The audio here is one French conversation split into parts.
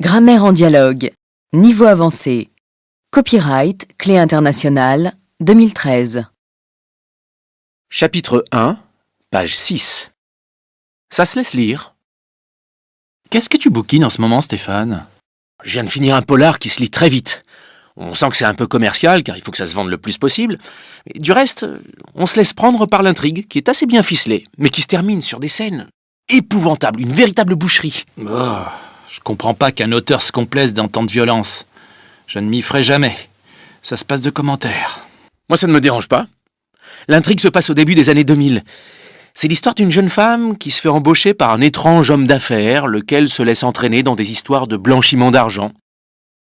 Grammaire en dialogue. Niveau avancé. Copyright, Clé internationale, 2013. Chapitre 1, page 6. Ça se laisse lire. Qu'est-ce que tu bouquines en ce moment, Stéphane? Je viens de finir un polar qui se lit très vite. On sent que c'est un peu commercial, car il faut que ça se vende le plus possible. Mais du reste, on se laisse prendre par l'intrigue, qui est assez bien ficelée, mais qui se termine sur des scènes épouvantables, une véritable boucherie. Oh, je comprends pas qu'un auteur se complaise dans tant de violence. Je ne m'y ferai jamais. Ça se passe de commentaires. Moi, ça ne me dérange pas. L'intrigue se passe au début des années 2000. C'est l'histoire d'une jeune femme qui se fait embaucher par un étrange homme d'affaires, lequel se laisse entraîner dans des histoires de blanchiment d'argent.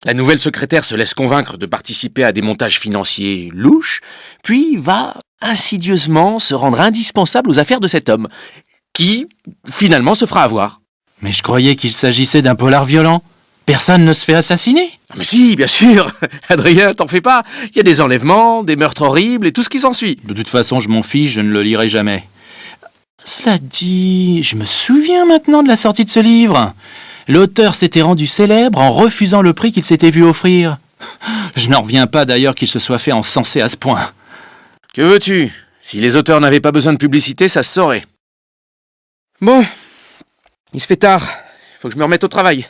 La nouvelle secrétaire se laisse convaincre de participer à des montages financiers louches, puis va insidieusement se rendre indispensable aux affaires de cet homme, qui, finalement, se fera avoir. Mais je croyais qu'il s'agissait d'un polar violent. Personne ne se fait assassiner. Ah mais si, bien sûr. Adrien, t'en fais pas. Il y a des enlèvements, des meurtres horribles et tout ce qui s'ensuit. De toute façon, je m'en fiche, je ne le lirai jamais. Cela dit, je me souviens maintenant de la sortie de ce livre. L'auteur s'était rendu célèbre en refusant le prix qu'il s'était vu offrir. Je n'en reviens pas d'ailleurs qu'il se soit fait encenser à ce point. Que veux-tu? Si les auteurs n'avaient pas besoin de publicité, ça se saurait. Bon, il se fait tard. Il faut que je me remette au travail.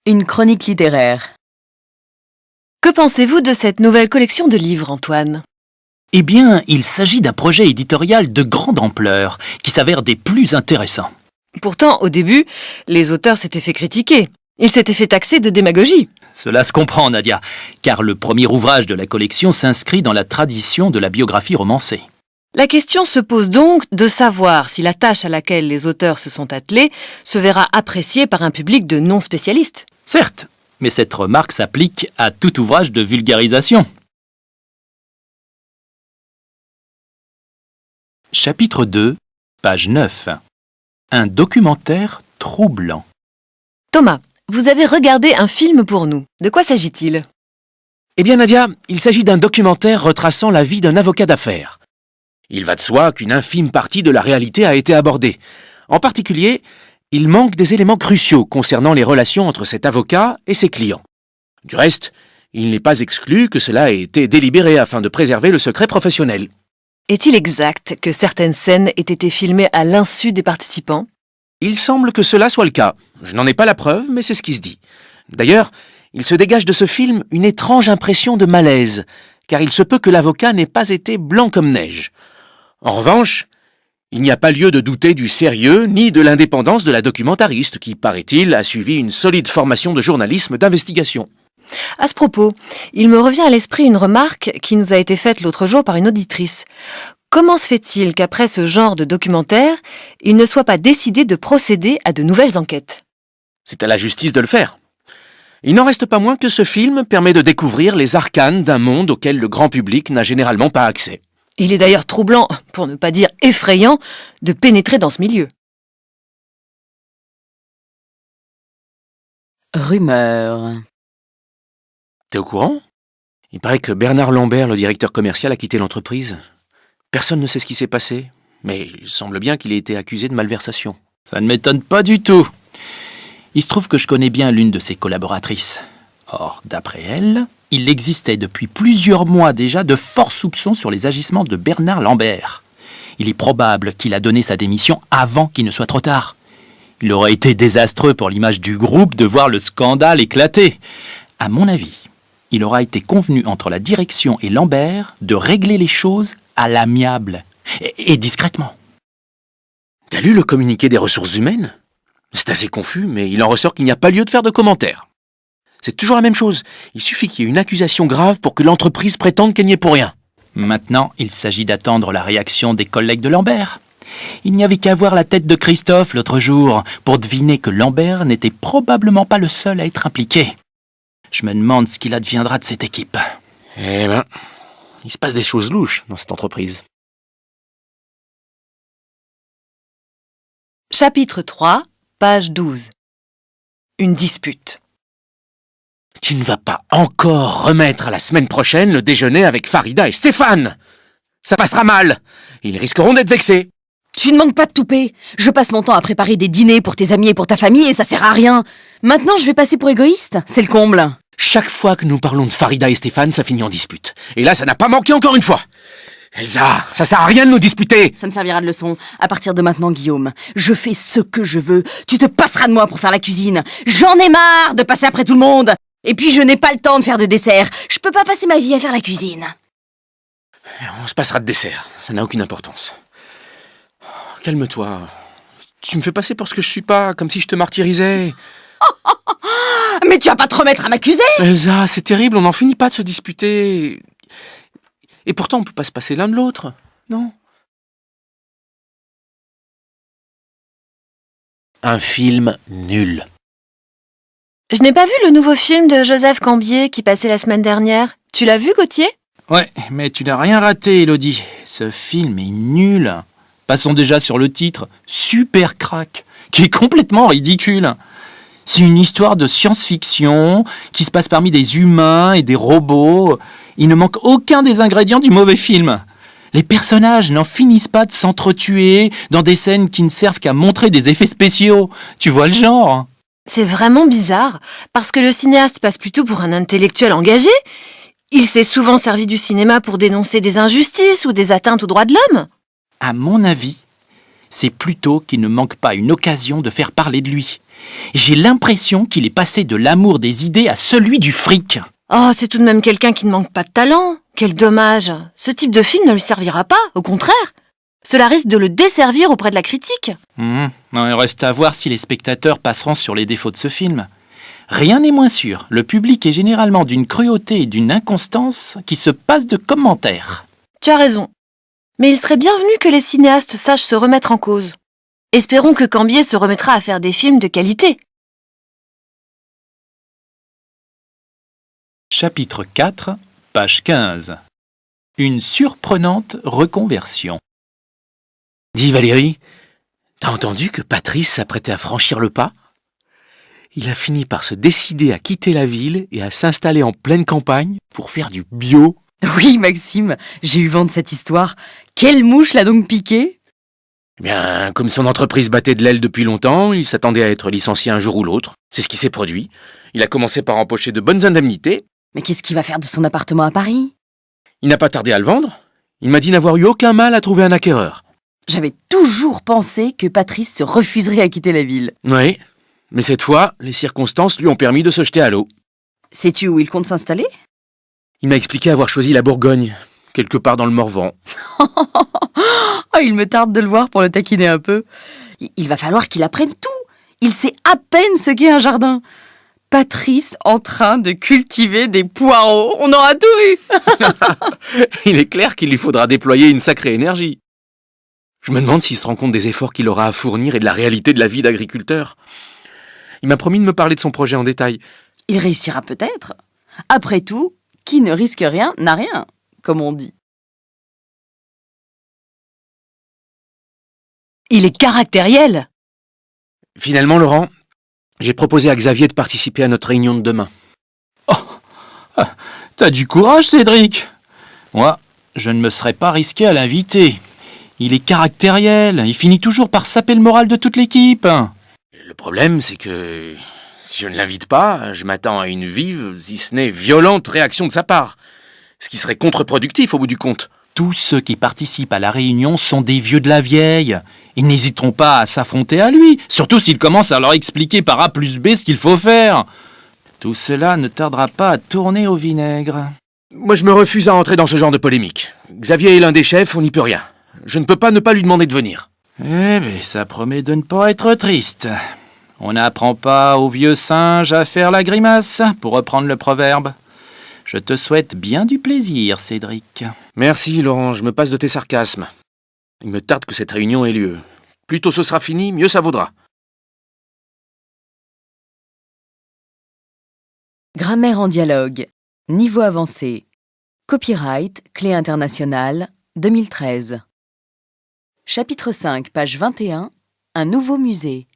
Une chronique littéraire. Que pensez-vous de cette nouvelle collection de livres, Antoine? Eh bien, il s'agit d'un projet éditorial de grande ampleur, qui s'avère des plus intéressants. Pourtant, au début, les auteurs s'étaient fait critiquer. Ils s'étaient fait taxer de démagogie. Cela se comprend, Nadia, car le premier ouvrage de la collection s'inscrit dans la tradition de la biographie romancée. La question se pose donc de savoir si la tâche à laquelle les auteurs se sont attelés se verra appréciée par un public de non-spécialistes. Certes, mais cette remarque s'applique à tout ouvrage de vulgarisation. Chapitre 2, page 9. Un documentaire troublant. Thomas, vous avez regardé un film pour nous. De quoi s'agit-il? Eh bien, Nadia, il s'agit d'un documentaire retraçant la vie d'un avocat d'affaires. Il va de soi qu'une infime partie de la réalité a été abordée. En particulier, il manque des éléments cruciaux concernant les relations entre cet avocat et ses clients. Du reste, il n'est pas exclu que cela ait été délibéré afin de préserver le secret professionnel. Est-il exact que certaines scènes aient été filmées à l'insu des participants? Il semble que cela soit le cas. Je n'en ai pas la preuve, mais c'est ce qui se dit. D'ailleurs, il se dégage de ce film une étrange impression de malaise, car il se peut que l'avocat n'ait pas été blanc comme neige. En revanche, il n'y a pas lieu de douter du sérieux ni de l'indépendance de la documentariste qui, paraît-il, a suivi une solide formation de journalisme d'investigation. À ce propos, il me revient à l'esprit une remarque qui nous a été faite l'autre jour par une auditrice. Comment se fait-il qu'après ce genre de documentaire, il ne soit pas décidé de procéder à de nouvelles enquêtes? C'est à la justice de le faire. Il n'en reste pas moins que ce film permet de découvrir les arcanes d'un monde auquel le grand public n'a généralement pas accès. Il est d'ailleurs troublant, pour ne pas dire effrayant, de pénétrer dans ce milieu. Rumeur. T'es au courant? Il paraît que Bernard Lambert, le directeur commercial, a quitté l'entreprise. Personne ne sait ce qui s'est passé, mais il semble bien qu'il ait été accusé de malversation. Ça ne m'étonne pas du tout. Il se trouve que je connais bien l'une de ses collaboratrices. Or, d'après elle, il existait depuis plusieurs mois déjà de forts soupçons sur les agissements de Bernard Lambert. Il est probable qu'il a donné sa démission avant qu'il ne soit trop tard. Il aurait été désastreux pour l'image du groupe de voir le scandale éclater. À mon avis, il aura été convenu entre la direction et Lambert de régler les choses à l'amiable et discrètement. T'as lu le communiqué des ressources humaines? C'est assez confus, mais il en ressort qu'il n'y a pas lieu de faire de commentaires. C'est toujours la même chose. Il suffit qu'il y ait une accusation grave pour que l'entreprise prétende qu'elle n'y est pour rien. Maintenant, il s'agit d'attendre la réaction des collègues de Lambert. Il n'y avait qu'à voir la tête de Christophe l'autre jour pour deviner que Lambert n'était probablement pas le seul à être impliqué. Je me demande ce qu'il adviendra de cette équipe. Eh ben, il se passe des choses louches dans cette entreprise. Chapitre 3, page 12. Une dispute. Tu ne vas pas encore remettre à la semaine prochaine le déjeuner avec Farida et Stéphane. Ça passera mal. Ils risqueront d'être vexés. Tu ne manques pas de toupet. Je passe mon temps à préparer des dîners pour tes amis et pour ta famille et ça sert à rien. Maintenant, je vais passer pour égoïste. C'est le comble. Chaque fois que nous parlons de Farida et Stéphane, ça finit en dispute. Et là, ça n'a pas manqué encore une fois. Elsa, ça sert à rien de nous disputer. Ça me servira de leçon. À partir de maintenant, Guillaume, je fais ce que je veux. Tu te passeras de moi pour faire la cuisine. J'en ai marre de passer après tout le monde. Et puis, je n'ai pas le temps de faire de dessert. Je peux pas passer ma vie à faire la cuisine. On se passera de dessert, ça n'a aucune importance. Calme-toi. Tu me fais passer pour ce que je suis pas, comme si je te martyrisais. Mais tu vas pas te remettre à m'accuser. Elsa, c'est terrible, on n'en finit pas de se disputer. Et pourtant, on peut pas se passer l'un de l'autre, non? Un film nul. Je n'ai pas vu le nouveau film de Joseph Cambier qui passait la semaine dernière. Tu l'as vu, Gauthier? Ouais, mais tu n'as rien raté, Elodie. Ce film est nul. Passons déjà sur le titre, Super Crack, qui est complètement ridicule. C'est une histoire de science-fiction qui se passe parmi des humains et des robots. Il ne manque aucun des ingrédients du mauvais film. Les personnages n'en finissent pas de s'entretuer dans des scènes qui ne servent qu'à montrer des effets spéciaux. Tu vois le genre? C'est vraiment bizarre, parce que le cinéaste passe plutôt pour un intellectuel engagé. Il s'est souvent servi du cinéma pour dénoncer des injustices ou des atteintes aux droits de l'homme. À mon avis, c'est plutôt qu'il ne manque pas une occasion de faire parler de lui. J'ai l'impression qu'il est passé de l'amour des idées à celui du fric. Oh, c'est tout de même quelqu'un qui ne manque pas de talent. Quel dommage. Ce type de film ne lui servira pas, au contraire. Cela risque de le desservir auprès de la critique. Non, il reste à voir si les spectateurs passeront sur les défauts de ce film. Rien n'est moins sûr. Le public est généralement d'une cruauté et d'une inconstance qui se passe de commentaires. Tu as raison. Mais il serait bienvenu que les cinéastes sachent se remettre en cause. Espérons que Cambier se remettra à faire des films de qualité. Chapitre 4, page 15. Une surprenante reconversion. Dis Valérie, t'as entendu que Patrice s'apprêtait à franchir le pas? Il a fini par se décider à quitter la ville et à s'installer en pleine campagne pour faire du bio. Oui, Maxime, j'ai eu vent de cette histoire. Quelle mouche l'a donc piqué? Eh bien, comme son entreprise battait de l'aile depuis longtemps, il s'attendait à être licencié un jour ou l'autre. C'est ce qui s'est produit. Il a commencé par empocher de bonnes indemnités. Mais qu'est-ce qu'il va faire de son appartement à Paris? Il n'a pas tardé à le vendre. Il m'a dit n'avoir eu aucun mal à trouver un acquéreur. J'avais toujours pensé que Patrice se refuserait à quitter la ville. Oui, mais cette fois, les circonstances lui ont permis de se jeter à l'eau. Sais-tu où il compte s'installer? Il m'a expliqué avoir choisi la Bourgogne, quelque part dans le Morvan. Oh, il me tarde de le voir pour le taquiner un peu. Il va falloir qu'il apprenne tout. Il sait à peine ce qu'est un jardin. Patrice en train de cultiver des poireaux. On aura tout vu. Il est clair qu'il lui faudra déployer une sacrée énergie. Je me demande s'il se rend compte des efforts qu'il aura à fournir et de la réalité de la vie d'agriculteur. Il m'a promis de me parler de son projet en détail. Il réussira peut-être. Après tout, qui ne risque rien n'a rien, comme on dit. Il est caractériel. Finalement, Laurent, j'ai proposé à Xavier de participer à notre réunion de demain. T'as du courage, Cédric. Moi, je ne me serais pas risqué à l'inviter. Il est caractériel, il finit toujours par saper le moral de toute l'équipe. Le problème, c'est que si je ne l'invite pas, je m'attends à une vive, si ce n'est violente réaction de sa part. Ce qui serait contre-productif au bout du compte. Tous ceux qui participent à la réunion sont des vieux de la vieille. Ils n'hésiteront pas à s'affronter à lui, surtout s'il commence à leur expliquer par A plus B ce qu'il faut faire. Tout cela ne tardera pas à tourner au vinaigre. Moi, je me refuse à entrer dans ce genre de polémique. Xavier est l'un des chefs, on n'y peut rien. Je ne peux pas ne pas lui demander de venir. Eh bien, ça promet de ne pas être triste. On n'apprend pas aux vieux singes à faire la grimace, pour reprendre le proverbe. Je te souhaite bien du plaisir, Cédric. Merci, Laurent, je me passe de tes sarcasmes. Il me tarde que cette réunion ait lieu. Plus tôt ce sera fini, mieux ça vaudra. Grammaire en dialogue. Niveau avancé. Copyright, Clé internationale, 2013. Chapitre 5, page 21. Un nouveau musée.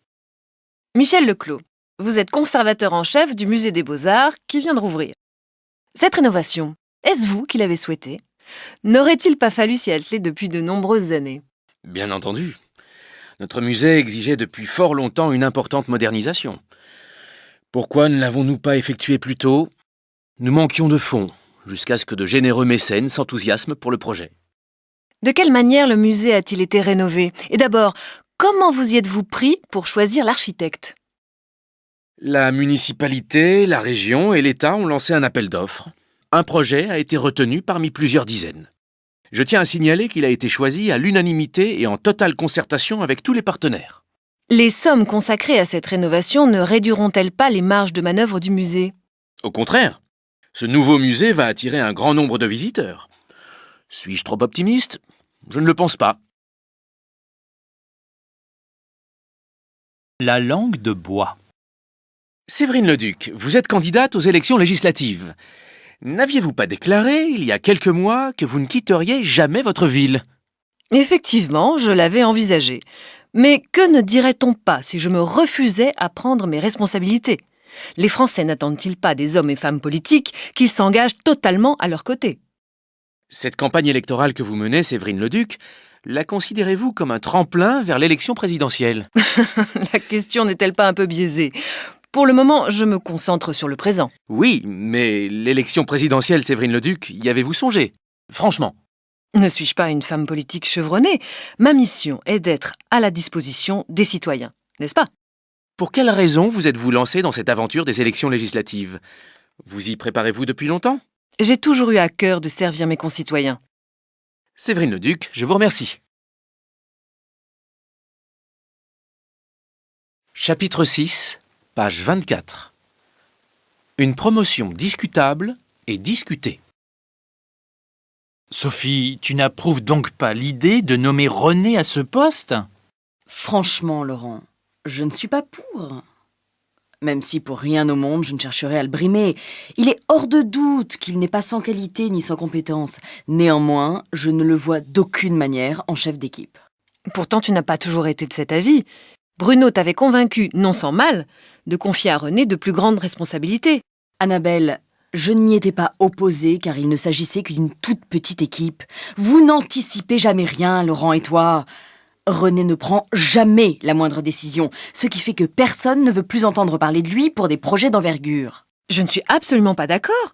Michel Leclos, vous êtes conservateur en chef du musée des Beaux-Arts qui vient de rouvrir. Cette rénovation, est-ce vous qui l'avez souhaitée? N'aurait-il pas fallu s'y atteler depuis de nombreuses années? Bien entendu. Notre musée exigeait depuis fort longtemps une importante modernisation. Pourquoi ne l'avons-nous pas effectué plus tôt? Nous manquions de fonds, jusqu'à ce que de généreux mécènes s'enthousiasment pour le projet. De quelle manière le musée a-t-il été rénové? Et d'abord, comment vous y êtes-vous pris pour choisir l'architecte? La municipalité, la région et l'État ont lancé un appel d'offres. Un projet a été retenu parmi plusieurs dizaines. Je tiens à signaler qu'il a été choisi à l'unanimité et en totale concertation avec tous les partenaires. Les sommes consacrées à cette rénovation ne réduiront-elles pas les marges de manœuvre du musée? Au contraire, ce nouveau musée va attirer un grand nombre de visiteurs. Suis-je trop optimiste? Je ne le pense pas. La langue de bois. Séverine Leduc, vous êtes candidate aux élections législatives. N'aviez-vous pas déclaré, il y a quelques mois, que vous ne quitteriez jamais votre ville? Effectivement, je l'avais envisagé. Mais que ne dirait-on pas si je me refusais à prendre mes responsabilités? Les Français n'attendent-ils pas des hommes et femmes politiques qui s'engagent totalement à leur côté? Cette campagne électorale que vous menez, Séverine Leduc, la considérez-vous comme un tremplin vers l'élection présidentielle? La question n'est-elle pas un peu biaisée? Pour le moment, je me concentre sur le présent. Oui, mais l'élection présidentielle, Séverine Leduc, y avez-vous songé? Franchement. Ne suis-je pas une femme politique chevronnée? Ma mission est d'être à la disposition des citoyens, n'est-ce pas? Pour quelle raison vous êtes-vous lancé dans cette aventure des élections législatives? Vous y préparez-vous depuis longtemps? J'ai toujours eu à cœur de servir mes concitoyens. Séverine Leduc, je vous remercie. Chapitre 6, page 24. Une promotion discutable et discutée. Sophie, tu n'approuves donc pas l'idée de nommer René à ce poste? Franchement, Laurent, je ne suis pas pour. Même si pour rien au monde je ne chercherai à le brimer. Il est hors de doute qu'il n'est pas sans qualité ni sans compétence. Néanmoins, je ne le vois d'aucune manière en chef d'équipe. Pourtant, tu n'as pas toujours été de cet avis. Bruno t'avait convaincu, non sans mal, de confier à René de plus grandes responsabilités. Annabelle, je ne m'y étais pas opposée car il ne s'agissait que d'une toute petite équipe. Vous n'anticipez jamais rien, Laurent et toi. René ne prend jamais la moindre décision, ce qui fait que personne ne veut plus entendre parler de lui pour des projets d'envergure. Je ne suis absolument pas d'accord.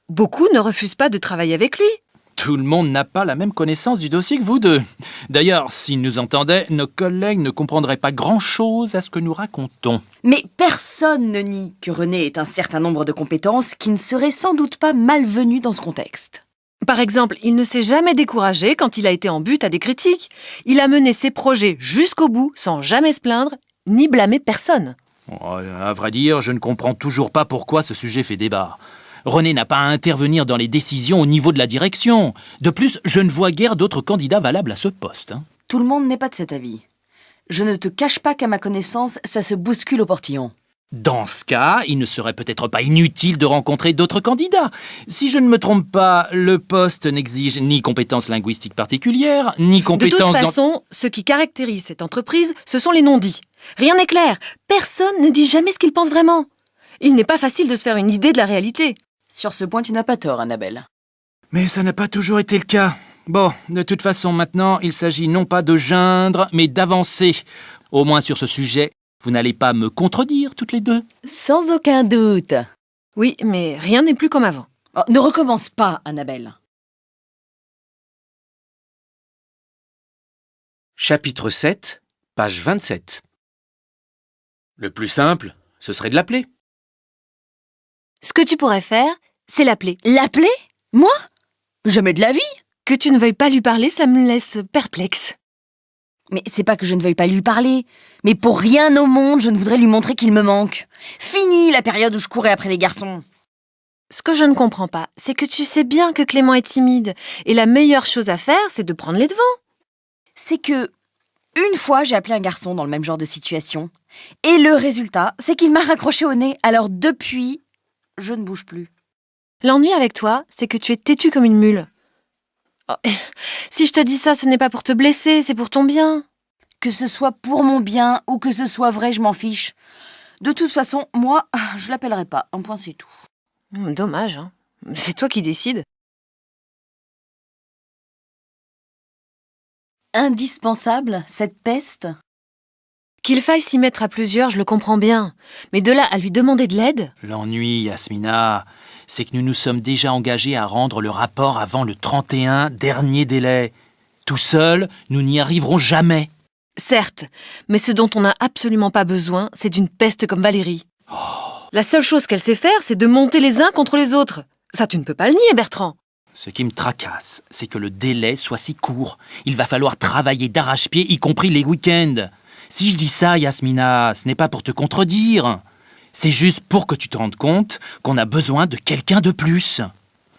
Beaucoup ne refusent pas de travailler avec lui. Tout le monde n'a pas la même connaissance du dossier que vous deux. D'ailleurs, s'ils nous entendaient, nos collègues ne comprendraient pas grand-chose à ce que nous racontons. Mais personne ne nie que René ait un certain nombre de compétences qui ne seraient sans doute pas malvenues dans ce contexte. Par exemple, il ne s'est jamais découragé quand il a été en but à des critiques. Il a mené ses projets jusqu'au bout sans jamais se plaindre ni blâmer personne. Oh, à vrai dire, je ne comprends toujours pas pourquoi ce sujet fait débat. René n'a pas à intervenir dans les décisions au niveau de la direction. De plus, je ne vois guère d'autres candidats valables à ce poste. Tout le monde n'est pas de cet avis. Je ne te cache pas qu'à ma connaissance, ça se bouscule au portillon. Dans ce cas, il ne serait peut-être pas inutile de rencontrer d'autres candidats. Si je ne me trompe pas, le poste n'exige ni compétences linguistiques particulières, ni De compétences... toute façon, ce qui caractérise cette entreprise, ce sont les non-dits. Rien n'est clair. Personne ne dit jamais ce qu'il pense vraiment. Il n'est pas facile de se faire une idée de la réalité. Sur ce point, tu n'as pas tort, Annabelle. Mais ça n'a pas toujours été le cas. Bon, de toute façon, maintenant, il s'agit non pas de geindre, mais d'avancer. Au moins sur ce sujet, vous n'allez pas me contredire toutes les deux? Sans aucun doute. Oui, mais rien n'est plus comme avant. Oh, ne recommence pas, Annabelle. Chapitre 7, page 27. Le plus simple, ce serait de l'appeler. Ce que tu pourrais faire, c'est l'appeler. L'appeler? Moi? Jamais de la vie. Que tu ne veuilles pas lui parler, ça me laisse perplexe. Mais c'est pas que je ne veuille pas lui parler. Mais pour rien au monde, je ne voudrais lui montrer qu'il me manque. Fini la période où je courais après les garçons. Ce que je ne comprends pas, c'est que tu sais bien que Clément est timide. Et la meilleure chose à faire, c'est de prendre les devants. C'est que, une fois, j'ai appelé un garçon dans le même genre de situation. Et le résultat, c'est qu'il m'a raccroché au nez. Alors depuis, je ne bouge plus. L'ennui avec toi, c'est que tu es têtu comme une mule. Oh, si je te dis ça, ce n'est pas pour te blesser, c'est pour ton bien. Que ce soit pour mon bien ou que ce soit vrai, je m'en fiche. De toute façon, moi, je l'appellerai pas. Un point, c'est tout. Dommage, hein. C'est toi qui décides. Indispensable, cette peste? Qu'il faille s'y mettre à plusieurs, je le comprends bien. Mais de là à lui demander de l'aide? L'ennui, Yasmina, c'est que nous nous sommes déjà engagés à rendre le rapport avant le 31, dernier délai. Tout seul, nous n'y arriverons jamais. Certes, mais ce dont on n'a absolument pas besoin, c'est d'une peste comme Valérie. La seule chose qu'elle sait faire, c'est de monter les uns contre les autres. Ça, tu ne peux pas le nier, Bertrand. Ce qui me tracasse, c'est que le délai soit si court. Il va falloir travailler d'arrache-pied, y compris les week-ends. Si je dis ça, Yasmina, ce n'est pas pour te contredire. C'est juste pour que tu te rendes compte qu'on a besoin de quelqu'un de plus.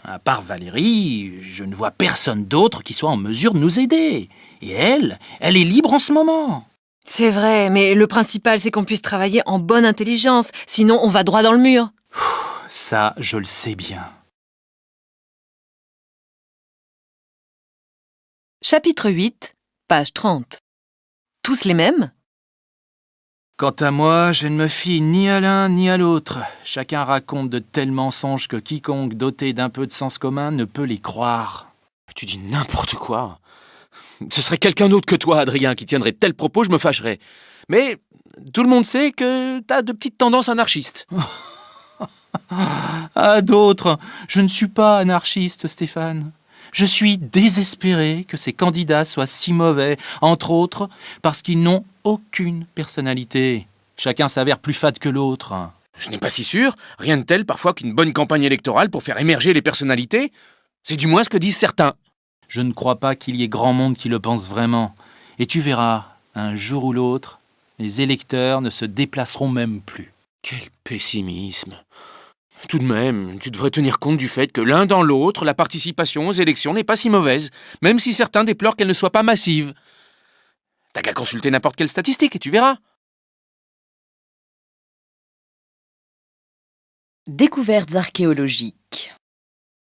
À part Valérie, je ne vois personne d'autre qui soit en mesure de nous aider. Et elle est libre en ce moment. C'est vrai, mais le principal, c'est qu'on puisse travailler en bonne intelligence. Sinon, on va droit dans le mur. Ça, je le sais bien. Chapitre 8, page 30. Tous les mêmes? Quant à moi, je ne me fie ni à l'un ni à l'autre. Chacun raconte de tels mensonges que quiconque doté d'un peu de sens commun ne peut les croire. Tu dis n'importe quoi. Ce serait quelqu'un d'autre que toi, Adrien, qui tiendrait tel propos, je me fâcherais. Mais tout le monde sait que t'as de petites tendances anarchistes. À d'autres, je ne suis pas anarchiste, Stéphane. Je suis désespéré que ces candidats soient si mauvais, entre autres parce qu'ils n'ont aucune personnalité. Chacun s'avère plus fade que l'autre. Je n'ai pas si sûr. Rien de tel parfois qu'une bonne campagne électorale pour faire émerger les personnalités. C'est du moins ce que disent certains. Je ne crois pas qu'il y ait grand monde qui le pense vraiment. Et tu verras, un jour ou l'autre, les électeurs ne se déplaceront même plus. Quel pessimisme. Tout de même, tu devrais tenir compte du fait que l'un dans l'autre, la participation aux élections n'est pas si mauvaise, même si certains déplorent qu'elle ne soit pas massive. T'as qu'à consulter n'importe quelle statistique et tu verras. Découvertes archéologiques.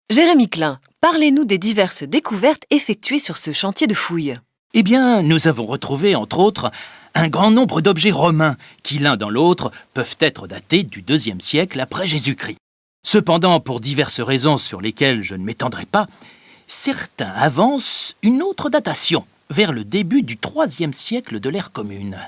Jérémy Klein, parlez-nous des diverses découvertes effectuées sur ce chantier de fouilles. Eh bien, nous avons retrouvé, entre autres, un grand nombre d'objets romains qui, l'un dans l'autre, peuvent être datés du IIe siècle après Jésus-Christ. Cependant, pour diverses raisons sur lesquelles je ne m'étendrai pas, certains avancent une autre datation, vers le début du IIIe siècle de l'ère commune.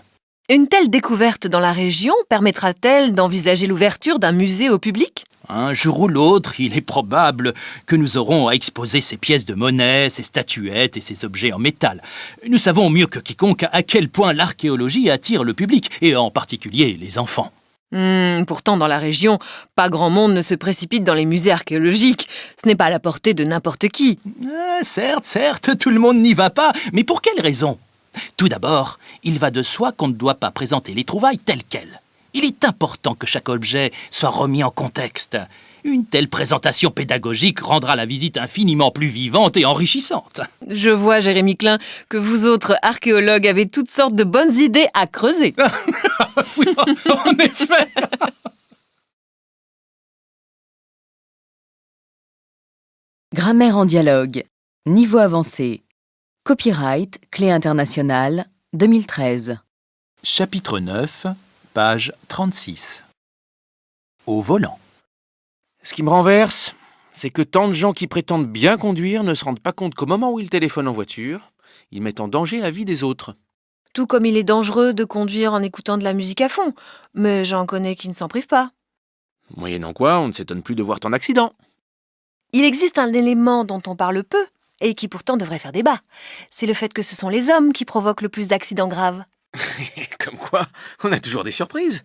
Une telle découverte dans la région permettra-t-elle d'envisager l'ouverture d'un musée au public? Un jour ou l'autre, il est probable que nous aurons à exposer ces pièces de monnaie, ces statuettes et ces objets en métal. Nous savons mieux que quiconque à quel point l'archéologie attire le public, et en particulier les enfants. Pourtant, dans la région, pas grand monde ne se précipite dans les musées archéologiques. Ce n'est pas à la portée de n'importe qui. Certes, tout le monde n'y va pas, mais pour quelle raison? Tout d'abord, il va de soi qu'on ne doit pas présenter les trouvailles telles quelles. Il est important que chaque objet soit remis en contexte. Une telle présentation pédagogique rendra la visite infiniment plus vivante et enrichissante. Je vois, Jérémy Klein, que vous autres archéologues avez toutes sortes de bonnes idées à creuser. Oui, en effet. Grammaire en dialogue. Niveau avancé. Copyright, Clé internationale, 2013. Chapitre 9, page 36. Au volant. Ce qui me renverse, c'est que tant de gens qui prétendent bien conduire ne se rendent pas compte qu'au moment où ils téléphonent en voiture, ils mettent en danger la vie des autres. Tout comme il est dangereux de conduire en écoutant de la musique à fond. Mais j'en connais qui ne s'en privent pas. Moyennant quoi, on ne s'étonne plus de voir tant d'accidents. Il existe un élément dont on parle peu, et qui pourtant devrait faire débat. C'est le fait que ce sont les hommes qui provoquent le plus d'accidents graves. Comme quoi, on a toujours des surprises.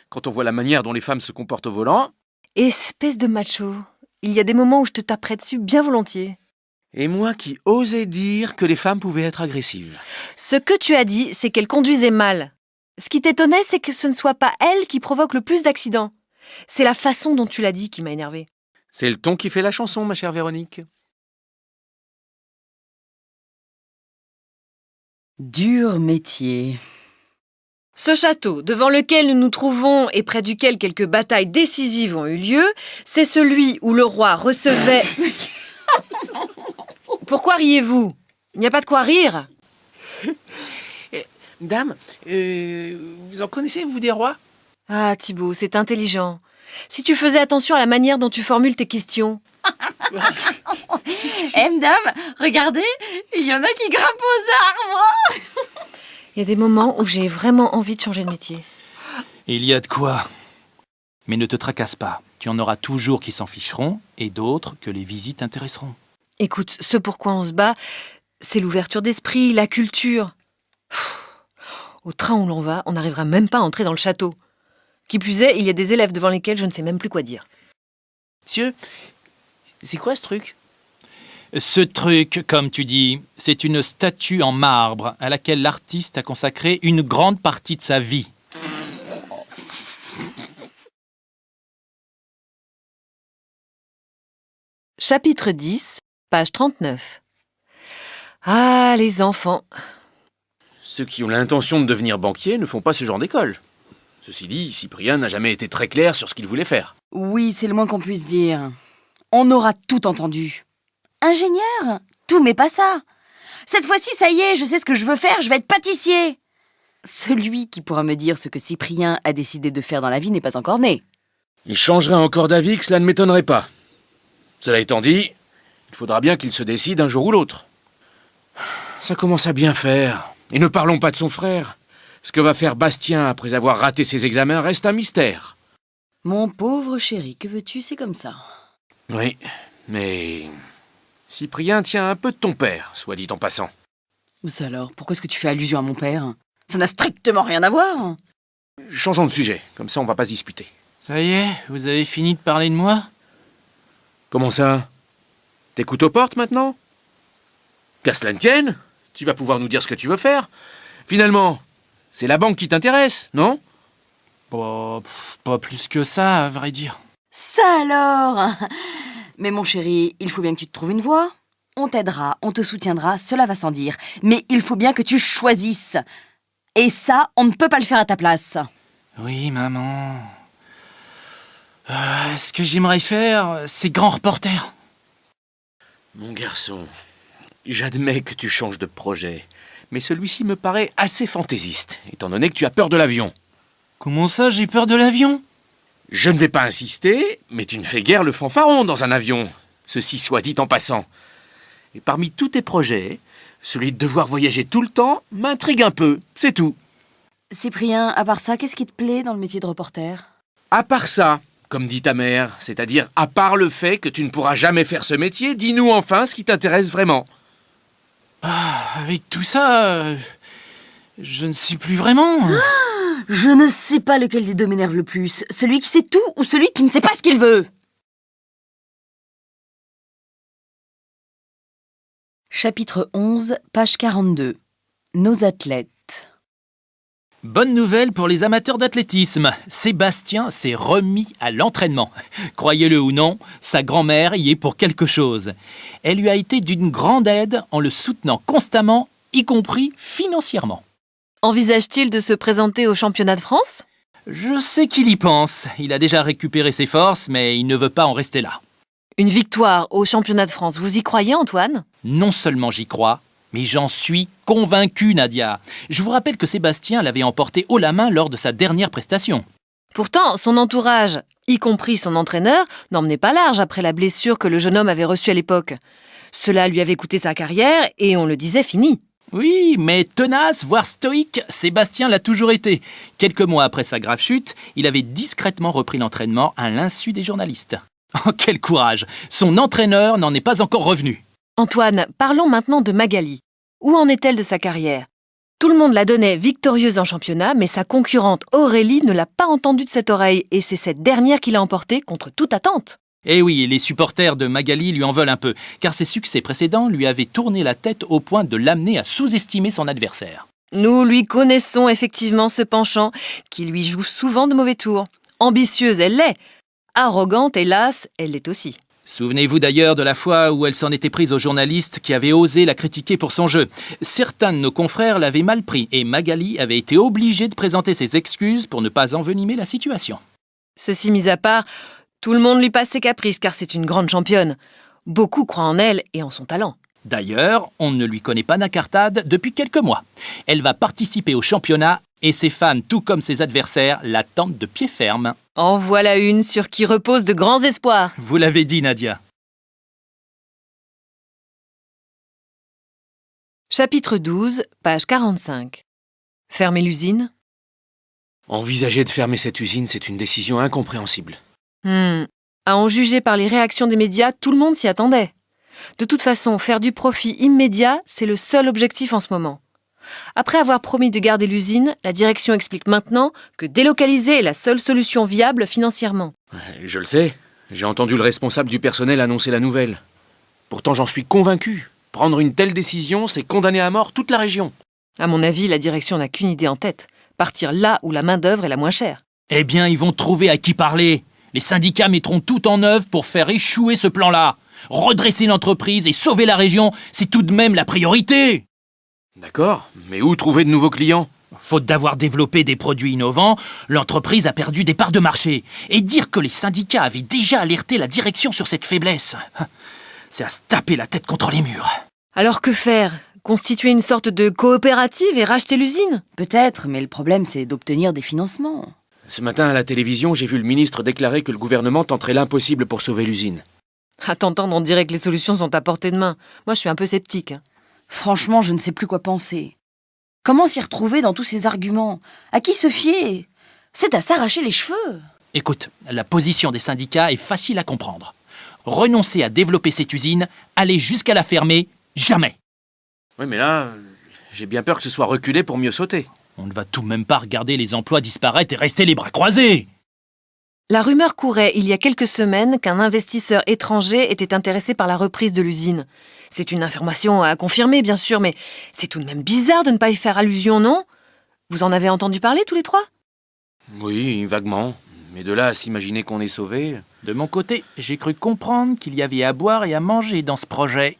Quand on voit la manière dont les femmes se comportent au volant. Espèce de macho. Il y a des moments où je te taperais dessus bien volontiers. Et moi qui osais dire que les femmes pouvaient être agressives. Ce que tu as dit, c'est qu'elles conduisaient mal. Ce qui t'étonnait, c'est que ce ne soit pas elles qui provoquent le plus d'accidents. C'est la façon dont tu l'as dit qui m'a énervée. C'est le ton qui fait la chanson, ma chère Véronique. Dur métier. Ce château, devant lequel nous nous trouvons et près duquel quelques batailles décisives ont eu lieu, c'est celui où le roi recevait... Pourquoi riez-vous? Il n'y a pas de quoi rire. Dame, vous en connaissez, vous, des rois? Ah, Thibaut, c'est intelligent. Si tu faisais attention à la manière dont tu formules tes questions. Madame, regardez, il y en a qui grimpent aux arbres. Il y a des moments où j'ai vraiment envie de changer de métier. Il y a de quoi. Mais ne te tracasse pas. Tu en auras toujours qui s'en ficheront et d'autres que les visites intéresseront. Écoute, ce pourquoi on se bat, c'est l'ouverture d'esprit, la culture. Au train où l'on va, on n'arrivera même pas à entrer dans le château. Qui plus est, il y a des élèves devant lesquels je ne sais même plus quoi dire. Monsieur, c'est quoi ce truc? Ce truc, comme tu dis, c'est une statue en marbre à laquelle l'artiste a consacré une grande partie de sa vie. Chapitre 10, page 39. Ah, les enfants. Ceux qui ont l'intention de devenir banquier ne font pas ce genre d'école. Ceci dit, Cyprien n'a jamais été très clair sur ce qu'il voulait faire. Oui, c'est le moins qu'on puisse dire. On aura tout entendu. Ingénieur? Tout mais pas ça. Cette fois-ci, ça y est, je sais ce que je veux faire, je vais être pâtissier. Celui qui pourra me dire ce que Cyprien a décidé de faire dans la vie n'est pas encore né. Il changerait encore d'avis que cela ne m'étonnerait pas. Cela étant dit, il faudra bien qu'il se décide un jour ou l'autre. Ça commence à bien faire. Et ne parlons pas de son frère. Ce que va faire Bastien après avoir raté ses examens reste un mystère. Mon pauvre chéri, que veux-tu, c'est comme ça. Oui, mais... Cyprien tient un peu de ton père, soit dit en passant. Ça alors, pourquoi est-ce que tu fais allusion à mon père? Ça n'a strictement rien à voir. Changeons de sujet, comme ça on va pas se disputer. Ça y est, vous avez fini de parler de moi? Comment ça? T'écoutes aux portes maintenant? Qu'à cela ne tienne, tu vas pouvoir nous dire ce que tu veux faire. Finalement, c'est la banque qui t'intéresse, non? Pas plus que ça, à vrai dire. Ça alors. Mais mon chéri, il faut bien que tu te trouves une voie. On t'aidera, on te soutiendra, cela va sans dire. Mais il faut bien que tu choisisses. Et ça, on ne peut pas le faire à ta place. Oui, maman. Ce que j'aimerais faire, c'est grand reporter. Mon garçon, j'admets que tu changes de projet, mais celui-ci me paraît assez fantaisiste, étant donné que tu as peur de l'avion. Comment ça, j'ai peur de l'avion? Je ne vais pas insister, mais tu ne fais guère le fanfaron dans un avion. Ceci soit dit en passant. Et parmi tous tes projets, celui de devoir voyager tout le temps m'intrigue un peu, c'est tout. Cyprien, à part ça, qu'est-ce qui te plaît dans le métier de reporter? À part ça, comme dit ta mère, c'est-à-dire à part le fait que tu ne pourras jamais faire ce métier, dis-nous enfin ce qui t'intéresse vraiment. Avec tout ça, je ne sais plus vraiment. Je ne sais pas lequel des deux m'énerve le plus. Celui qui sait tout ou celui qui ne sait pas ce qu'il veut. Chapitre 11, page 42. Nos athlètes. Bonne nouvelle pour les amateurs d'athlétisme. Sébastien s'est remis à l'entraînement. Croyez-le ou non, sa grand-mère y est pour quelque chose. Elle lui a été d'une grande aide en le soutenant constamment, y compris financièrement. Envisage-t-il de se présenter au championnat de France? Je sais qu'il y pense. Il a déjà récupéré ses forces, mais il ne veut pas en rester là. Une victoire au championnat de France, vous y croyez, Antoine? Non seulement j'y crois, mais j'en suis convaincu, Nadia. Je vous rappelle que Sébastien l'avait emporté haut la main lors de sa dernière prestation. Pourtant, son entourage, y compris son entraîneur, n'emmenait pas large après la blessure que le jeune homme avait reçue à l'époque. Cela lui avait coûté sa carrière et on le disait fini. Oui, mais tenace, voire stoïque, Sébastien l'a toujours été. Quelques mois après sa grave chute, il avait discrètement repris l'entraînement à l'insu des journalistes. Oh, quel courage! Son entraîneur n'en est pas encore revenu. Antoine, parlons maintenant de Magali. Où en est-elle de sa carrière? Tout le monde la donnait victorieuse en championnat, mais sa concurrente Aurélie ne l'a pas entendue de cette oreille, et c'est cette dernière qui l'a emportée contre toute attente. Eh oui, les supporters de Magali lui en veulent un peu, car ses succès précédents lui avaient tourné la tête au point de l'amener à sous-estimer son adversaire. Nous lui connaissons effectivement ce penchant, qui lui joue souvent de mauvais tours. Ambitieuse, elle l'est. Arrogante, hélas, elle l'est aussi. Souvenez-vous d'ailleurs de la fois où elle s'en était prise aux journalistes qui avaient osé la critiquer pour son jeu. Certains de nos confrères l'avaient mal pris, et Magali avait été obligée de présenter ses excuses pour ne pas envenimer la situation. Ceci mis à part, tout le monde lui passe ses caprices car c'est une grande championne. Beaucoup croient en elle et en son talent. D'ailleurs, on ne lui connaît pas d'incartade depuis quelques mois. Elle va participer au championnat et ses fans, tout comme ses adversaires, l'attendent de pied ferme. En voilà une sur qui reposent de grands espoirs. Vous l'avez dit, Nadia. Chapitre 12, page 45. Fermer l'usine? Envisager de fermer cette usine, c'est une décision incompréhensible. À en juger par les réactions des médias, tout le monde s'y attendait. De toute façon, faire du profit immédiat, c'est le seul objectif en ce moment. Après avoir promis de garder l'usine, la direction explique maintenant que délocaliser est la seule solution viable financièrement. Je le sais, j'ai entendu le responsable du personnel annoncer la nouvelle. Pourtant, j'en suis convaincu. Prendre une telle décision, c'est condamner à mort toute la région. À mon avis, la direction n'a qu'une idée en tête. Partir là où la main-d'œuvre est la moins chère. Eh bien, ils vont trouver à qui parler. Les syndicats mettront tout en œuvre pour faire échouer ce plan-là. Redresser l'entreprise et sauver la région, c'est tout de même la priorité. D'accord, mais où trouver de nouveaux clients? Faute d'avoir développé des produits innovants, l'entreprise a perdu des parts de marché. Et dire que les syndicats avaient déjà alerté la direction sur cette faiblesse, c'est à se taper la tête contre les murs. Alors que faire? Constituer une sorte de coopérative et racheter l'usine? Peut-être, mais le problème, c'est d'obtenir des financements. Ce matin, à la télévision, j'ai vu le ministre déclarer que le gouvernement tenterait l'impossible pour sauver l'usine. À t'entendre, on dirait que les solutions sont à portée de main. Moi, je suis un peu sceptique. Franchement, je ne sais plus quoi penser. Comment s'y retrouver dans tous ces arguments? À qui se fier? C'est à s'arracher les cheveux. Écoute, la position des syndicats est facile à comprendre. Renoncer à développer cette usine, aller jusqu'à la fermer, jamais. Oui, mais là, j'ai bien peur que ce soit reculé pour mieux sauter. On ne va tout de même pas regarder les emplois disparaître et rester les bras croisés. La rumeur courait il y a quelques semaines qu'un investisseur étranger était intéressé par la reprise de l'usine. C'est une information à confirmer, bien sûr, mais c'est tout de même bizarre de ne pas y faire allusion, non? Vous en avez entendu parler tous les trois? Oui, vaguement. Mais de là à s'imaginer qu'on est sauvé... De mon côté, j'ai cru comprendre qu'il y avait à boire et à manger dans ce projet.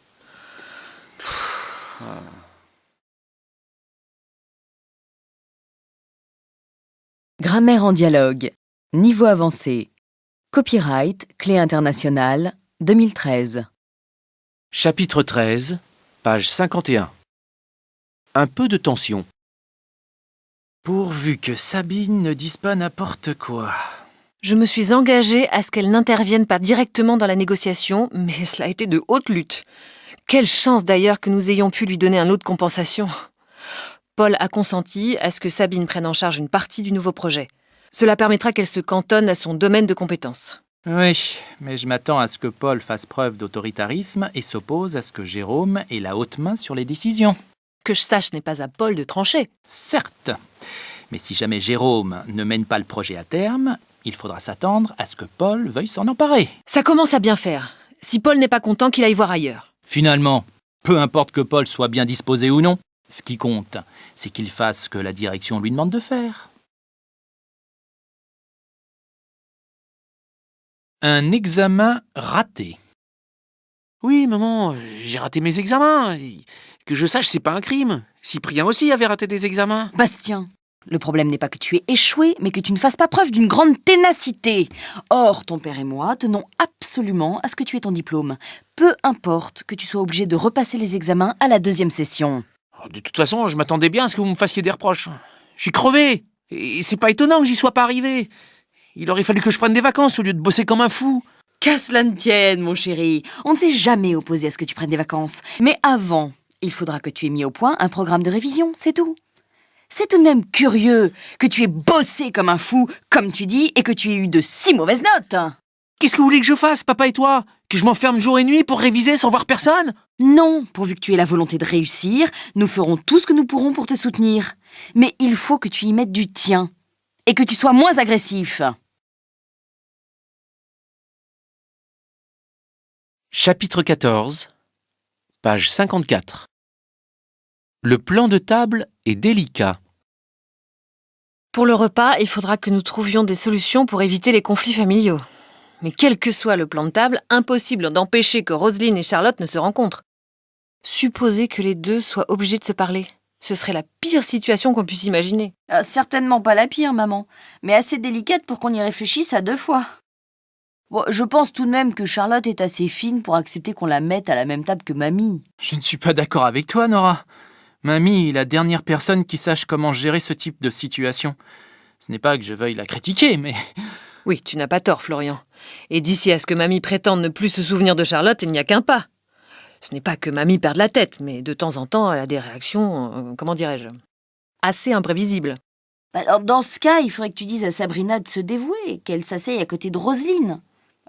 Grammaire en dialogue. Niveau avancé. Copyright, Clé internationale, 2013. Chapitre 13, page 51. Un peu de tension. Pourvu que Sabine ne dise pas n'importe quoi. Je me suis engagée à ce qu'elle n'intervienne pas directement dans la négociation, mais cela a été de haute lutte. Quelle chance d'ailleurs que nous ayons pu lui donner un lot de compensation. Paul a consenti à ce que Sabine prenne en charge une partie du nouveau projet. Cela permettra qu'elle se cantonne à son domaine de compétences. Oui, mais je m'attends à ce que Paul fasse preuve d'autoritarisme et s'oppose à ce que Jérôme ait la haute main sur les décisions. Que je sache, n'est pas à Paul de trancher. Certes, mais si jamais Jérôme ne mène pas le projet à terme, il faudra s'attendre à ce que Paul veuille s'en emparer. Ça commence à bien faire. Si Paul n'est pas content, qu'il aille voir ailleurs. Finalement, peu importe que Paul soit bien disposé ou non, ce qui compte, c'est qu'il fasse ce que la direction lui demande de faire. Un examen raté. Oui, maman, j'ai raté mes examens. Que je sache, c'est pas un crime. Cyprien aussi avait raté des examens. Bastien, le problème n'est pas que tu aies échoué, mais que tu ne fasses pas preuve d'une grande ténacité. Or, ton père et moi tenons absolument à ce que tu aies ton diplôme. Peu importe que tu sois obligé de repasser les examens à la deuxième session. De toute façon, je m'attendais bien à ce que vous me fassiez des reproches. Je suis crevé. Et c'est pas étonnant que j'y sois pas arrivé. Il aurait fallu que je prenne des vacances au lieu de bosser comme un fou. Qu'à cela ne tienne, mon chéri. On ne s'est jamais opposé à ce que tu prennes des vacances. Mais avant, il faudra que tu aies mis au point un programme de révision, c'est tout. C'est tout de même curieux que tu aies bossé comme un fou, comme tu dis, et que tu aies eu de si mauvaises notes. Qu'est-ce que vous voulez que je fasse, papa et toi? Que je m'enferme jour et nuit pour réviser sans voir personne? Non, pourvu que tu aies la volonté de réussir, nous ferons tout ce que nous pourrons pour te soutenir. Mais il faut que tu y mettes du tien. Et que tu sois moins agressif. Chapitre 14, page 54. Le plan de table est délicat. Pour le repas, il faudra que nous trouvions des solutions pour éviter les conflits familiaux. Mais quel que soit le plan de table, impossible d'empêcher que Roselyne et Charlotte ne se rencontrent. Supposer que les deux soient obligés de se parler. Ce serait la pire situation qu'on puisse imaginer. Certainement pas la pire, maman, mais assez délicate pour qu'on y réfléchisse à deux fois. Bon, je pense tout de même que Charlotte est assez fine pour accepter qu'on la mette à la même table que mamie. Je ne suis pas d'accord avec toi, Nora. Mamie est la dernière personne qui sache comment gérer ce type de situation. Ce n'est pas que je veuille la critiquer, mais... Oui, tu n'as pas tort, Florian. Et d'ici à ce que mamie prétende ne plus se souvenir de Charlotte, il n'y a qu'un pas. Ce n'est pas que mamie perde la tête, mais de temps en temps, elle a des réactions... comment dirais-je? assez imprévisible. Dans ce cas, il faudrait que tu dises à Sabrina de se dévouer, qu'elle s'asseye à côté de Roselyne.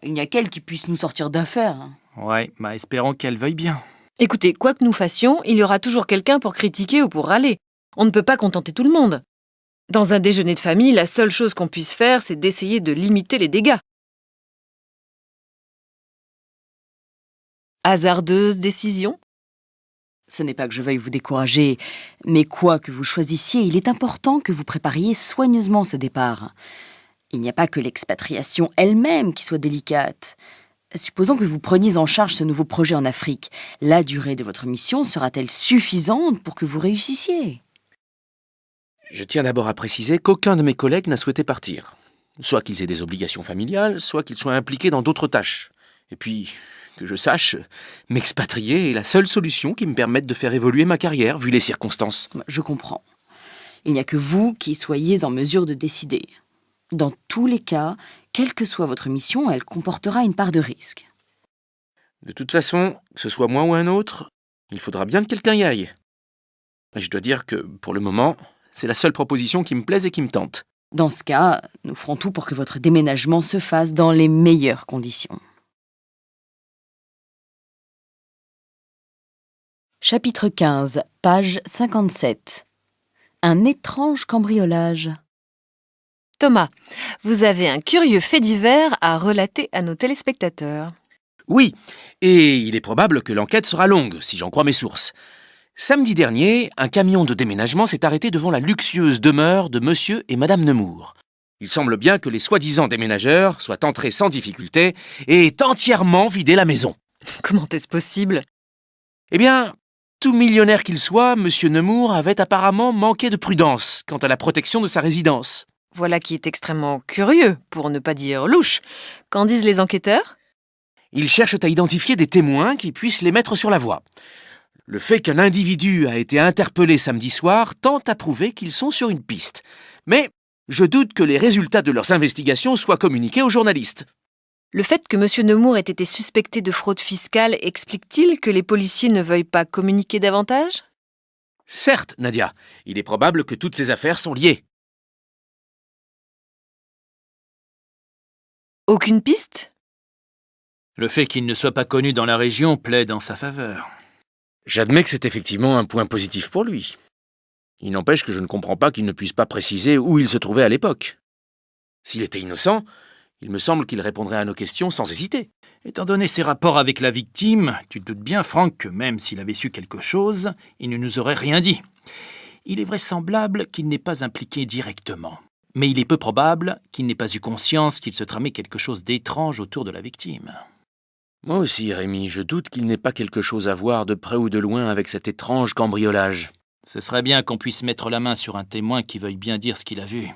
Il n'y a qu'elle qui puisse nous sortir d'affaire. Ouais, espérons qu'elle veuille bien. Écoutez, quoi que nous fassions, il y aura toujours quelqu'un pour critiquer ou pour râler. On ne peut pas contenter tout le monde. Dans un déjeuner de famille, la seule chose qu'on puisse faire, c'est d'essayer de limiter les dégâts. Hasardeuse décision? Ce n'est pas que je veuille vous décourager, mais quoi que vous choisissiez, il est important que vous prépariez soigneusement ce départ. Il n'y a pas que l'expatriation elle-même qui soit délicate. Supposons que vous preniez en charge ce nouveau projet en Afrique. La durée de votre mission sera-t-elle suffisante pour que vous réussissiez? Je tiens d'abord à préciser qu'aucun de mes collègues n'a souhaité partir. Soit qu'ils aient des obligations familiales, soit qu'ils soient impliqués dans d'autres tâches. Et puis, que je sache, m'expatrier est la seule solution qui me permette de faire évoluer ma carrière, vu les circonstances. Je comprends. Il n'y a que vous qui soyez en mesure de décider. Dans tous les cas, quelle que soit votre mission, elle comportera une part de risque. De toute façon, que ce soit moi ou un autre, il faudra bien que quelqu'un y aille. Et je dois dire que, pour le moment, c'est la seule proposition qui me plaise et qui me tente. Dans ce cas, nous ferons tout pour que votre déménagement se fasse dans les meilleures conditions. Chapitre 15, page 57. Un étrange cambriolage. Thomas, vous avez un curieux fait divers à relater à nos téléspectateurs. Oui, et il est probable que l'enquête sera longue, si j'en crois mes sources. Samedi dernier, un camion de déménagement s'est arrêté devant la luxueuse demeure de monsieur et madame Nemours. Il semble bien que les soi-disant déménageurs soient entrés sans difficulté et aient entièrement vidé la maison. Comment est-ce possible? Eh bien, tout millionnaire qu'il soit, monsieur Nemours avait apparemment manqué de prudence quant à la protection de sa résidence. Voilà qui est extrêmement curieux, pour ne pas dire louche. Qu'en disent les enquêteurs? Ils cherchent à identifier des témoins qui puissent les mettre sur la voie. Le fait qu'un individu a été interpellé samedi soir tente à prouver qu'ils sont sur une piste. Mais je doute que les résultats de leurs investigations soient communiqués aux journalistes. Le fait que M. Nemours ait été suspecté de fraude fiscale explique-t-il que les policiers ne veuillent pas communiquer davantage? Certes, Nadia, il est probable que toutes ces affaires sont liées. Aucune piste? Le fait qu'il ne soit pas connu dans la région plaide en sa faveur. J'admets que c'est effectivement un point positif pour lui. Il n'empêche que je ne comprends pas qu'il ne puisse pas préciser où il se trouvait à l'époque. S'il était innocent, il me semble qu'il répondrait à nos questions sans hésiter. Étant donné ses rapports avec la victime, tu te doutes bien, Franck, que même s'il avait su quelque chose, il ne nous aurait rien dit. Il est vraisemblable qu'il n'est pas impliqué directement. Mais il est peu probable qu'il n'ait pas eu conscience qu'il se tramait quelque chose d'étrange autour de la victime. Moi aussi, Rémi, je doute qu'il n'ait pas quelque chose à voir de près ou de loin avec cet étrange cambriolage. Ce serait bien qu'on puisse mettre la main sur un témoin qui veuille bien dire ce qu'il a vu.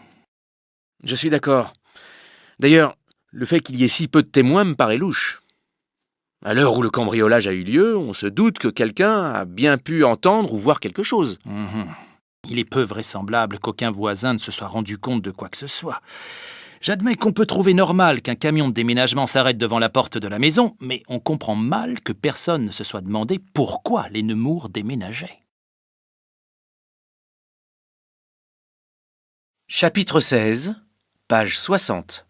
Je suis d'accord. D'ailleurs, le fait qu'il y ait si peu de témoins me paraît louche. À l'heure où le cambriolage a eu lieu, on se doute que quelqu'un a bien pu entendre ou voir quelque chose. Il est peu vraisemblable qu'aucun voisin ne se soit rendu compte de quoi que ce soit. J'admets qu'on peut trouver normal qu'un camion de déménagement s'arrête devant la porte de la maison, mais on comprend mal que personne ne se soit demandé pourquoi les Nemours déménageaient. Chapitre 16, page 60.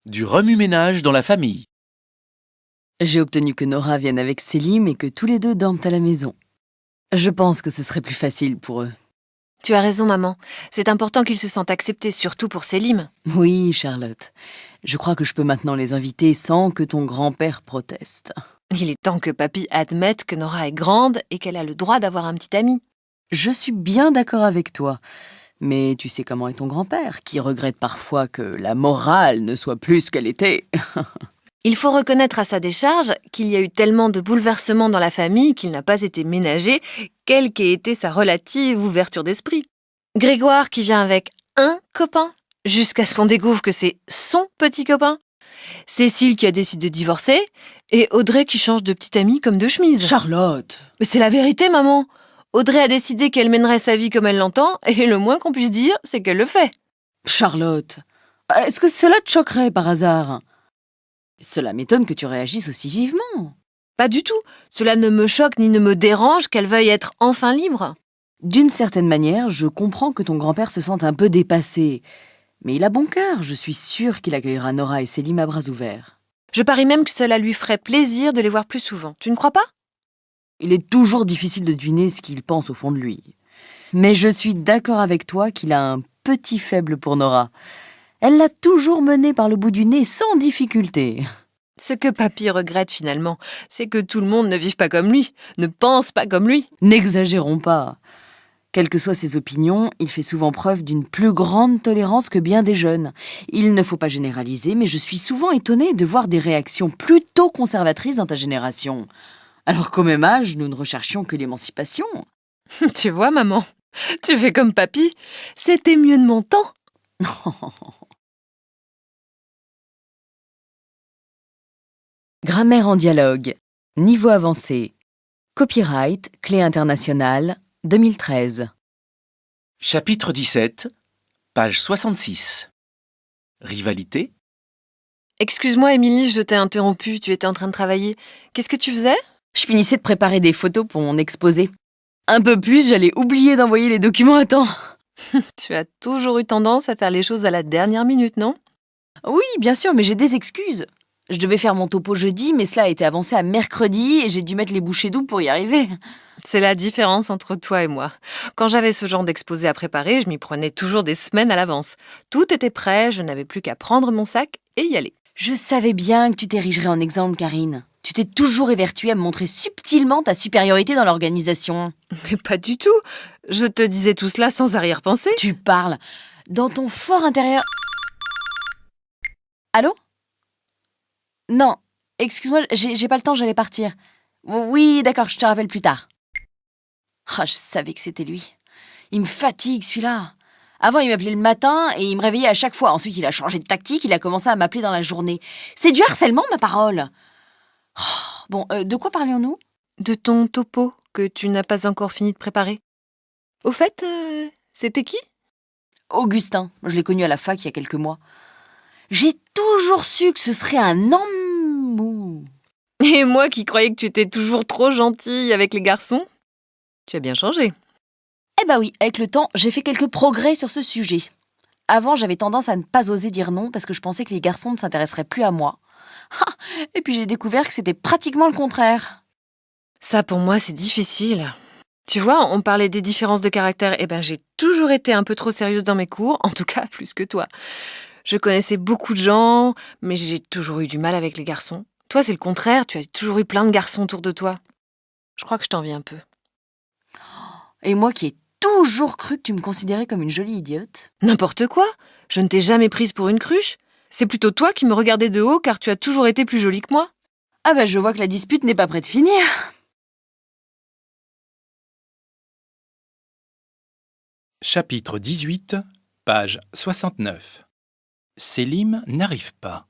Du remue-ménage dans la famille. J'ai obtenu que Nora vienne avec Selim et que tous les deux dorment à la maison. Je pense que ce serait plus facile pour eux. Tu as raison, maman. C'est important qu'ils se sentent acceptés, surtout pour Selim. Oui, Charlotte. Je crois que je peux maintenant les inviter sans que ton grand-père proteste. Il est temps que papy admette que Nora est grande et qu'elle a le droit d'avoir un petit ami. Je suis bien d'accord avec toi. Mais tu sais comment est ton grand-père, qui regrette parfois que la morale ne soit plus ce qu'elle était. Il faut reconnaître à sa décharge qu'il y a eu tellement de bouleversements dans la famille qu'il n'a pas été ménagé, quelle qu'ait été sa relative ouverture d'esprit. Grégoire qui vient avec un copain, jusqu'à ce qu'on découvre que c'est son petit copain. Cécile qui a décidé de divorcer, et Audrey qui change de petite amie comme de chemise. Charlotte! Mais c'est la vérité, maman. Audrey a décidé qu'elle mènerait sa vie comme elle l'entend, et le moins qu'on puisse dire, c'est qu'elle le fait. Charlotte, est-ce que cela te choquerait par hasard? Cela m'étonne que tu réagisses aussi vivement. Pas du tout. Cela ne me choque ni ne me dérange qu'elle veuille être enfin libre. D'une certaine manière, je comprends que ton grand-père se sente un peu dépassé. Mais il a bon cœur, je suis sûre qu'il accueillera Nora et Selim à bras ouverts. Je parie même que cela lui ferait plaisir de les voir plus souvent. Tu ne crois pas? Il est toujours difficile de deviner ce qu'il pense au fond de lui. Mais je suis d'accord avec toi qu'il a un petit faible pour Nora. Elle l'a toujours mené par le bout du nez sans difficulté. Ce que papy regrette finalement, c'est que tout le monde ne vive pas comme lui, ne pense pas comme lui. N'exagérons pas. Quelles que soient ses opinions, il fait souvent preuve d'une plus grande tolérance que bien des jeunes. Il ne faut pas généraliser, mais je suis souvent étonnée de voir des réactions plutôt conservatrices dans ta génération. Alors qu'au même âge, nous ne recherchions que l'émancipation. Tu vois, maman, tu fais comme papy. C'était mieux de mon temps. Grammaire en dialogue. Niveau avancé. Copyright, Clé internationale, 2013. Chapitre 17, page 66. Rivalité. Excuse-moi, Émilie, je t'ai interrompue, tu étais en train de travailler. Qu'est-ce que tu faisais? Je finissais de préparer des photos pour mon exposé. Un peu plus, j'allais oublier d'envoyer les documents à temps. Tu as toujours eu tendance à faire les choses à la dernière minute, non? Oui, bien sûr, mais j'ai des excuses. Je devais faire mon topo jeudi, mais cela a été avancé à mercredi et j'ai dû mettre les bouchées doubles pour y arriver. C'est la différence entre toi et moi. Quand j'avais ce genre d'exposé à préparer, je m'y prenais toujours des semaines à l'avance. Tout était prêt, je n'avais plus qu'à prendre mon sac et y aller. Je savais bien que tu t'érigerais en exemple, Karine. Tu t'es toujours évertuée à me montrer subtilement ta supériorité dans l'organisation. Mais pas du tout. Je te disais tout cela sans arrière-pensée. Tu parles. Dans ton fort intérieur... Allô? Non, excuse-moi, j'ai pas le temps, j'allais partir. Oui, d'accord, je te rappelle plus tard. Ah, je savais que c'était lui. Il me fatigue, celui-là. Avant, il m'appelait le matin et il me réveillait à chaque fois. Ensuite, il a changé de tactique, il a commencé à m'appeler dans la journée. C'est du harcèlement, ma parole. Oh, bon, de quoi parlions-nous? De ton topo que tu n'as pas encore fini de préparer. Au fait, c'était qui? Augustin, je l'ai connu à la fac il y a quelques mois. J'ai toujours su que ce serait un homme. Et moi qui croyais que tu étais toujours trop gentille avec les garçons, tu as bien changé. Eh ben oui, avec le temps, j'ai fait quelques progrès sur ce sujet. Avant, j'avais tendance à ne pas oser dire non parce que je pensais que les garçons ne s'intéresseraient plus à moi. Et puis j'ai découvert que c'était pratiquement le contraire. Ça, pour moi, c'est difficile. Tu vois, on parlait des différences de caractère. Eh ben, j'ai toujours été un peu trop sérieuse dans mes cours, en tout cas plus que toi. Je connaissais beaucoup de gens, mais j'ai toujours eu du mal avec les garçons. Toi, c'est le contraire, tu as toujours eu plein de garçons autour de toi. Je crois que je t'envie un peu. Et moi qui ai toujours cru que tu me considérais comme une jolie idiote. N'importe quoi. Je ne t'ai jamais prise pour une cruche. C'est plutôt toi qui me regardais de haut car tu as toujours été plus jolie que moi. Ah bah je vois que la dispute n'est pas près de finir. Chapitre 18, page 69. Selim n'arrive pas.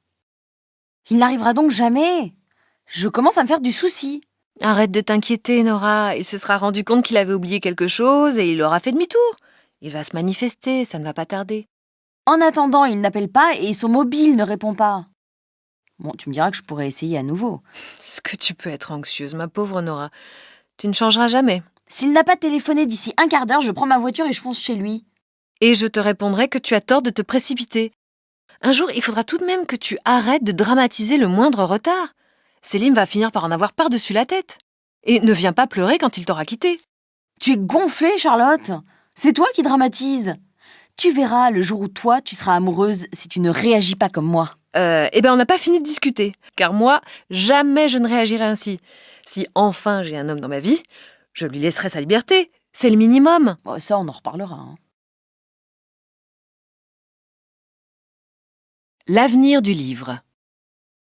Il n'arrivera donc jamais. Je commence à me faire du souci. Arrête de t'inquiéter, Nora. Il se sera rendu compte qu'il avait oublié quelque chose et il aura fait demi-tour. Il va se manifester, ça ne va pas tarder. En attendant, il n'appelle pas et son mobile ne répond pas. Bon, tu me diras que je pourrais essayer à nouveau. Est-ce que tu peux être anxieuse, ma pauvre Nora? Tu ne changeras jamais. S'il n'a pas téléphoné d'ici un quart d'heure, je prends ma voiture et je fonce chez lui. Et je te répondrai que tu as tort de te précipiter. Un jour, il faudra tout de même que tu arrêtes de dramatiser le moindre retard. Selim va finir par en avoir par-dessus la tête. Et ne viens pas pleurer quand il t'aura quitté. Tu es gonflée, Charlotte. C'est toi qui dramatise. Tu verras le jour où toi, tu seras amoureuse si tu ne réagis pas comme moi. Eh ben, on n'a pas fini de discuter. Car moi, jamais je ne réagirai ainsi. Si enfin j'ai un homme dans ma vie, je lui laisserai sa liberté. C'est le minimum. Bon, ça, on en reparlera. Hein. L'avenir du livre.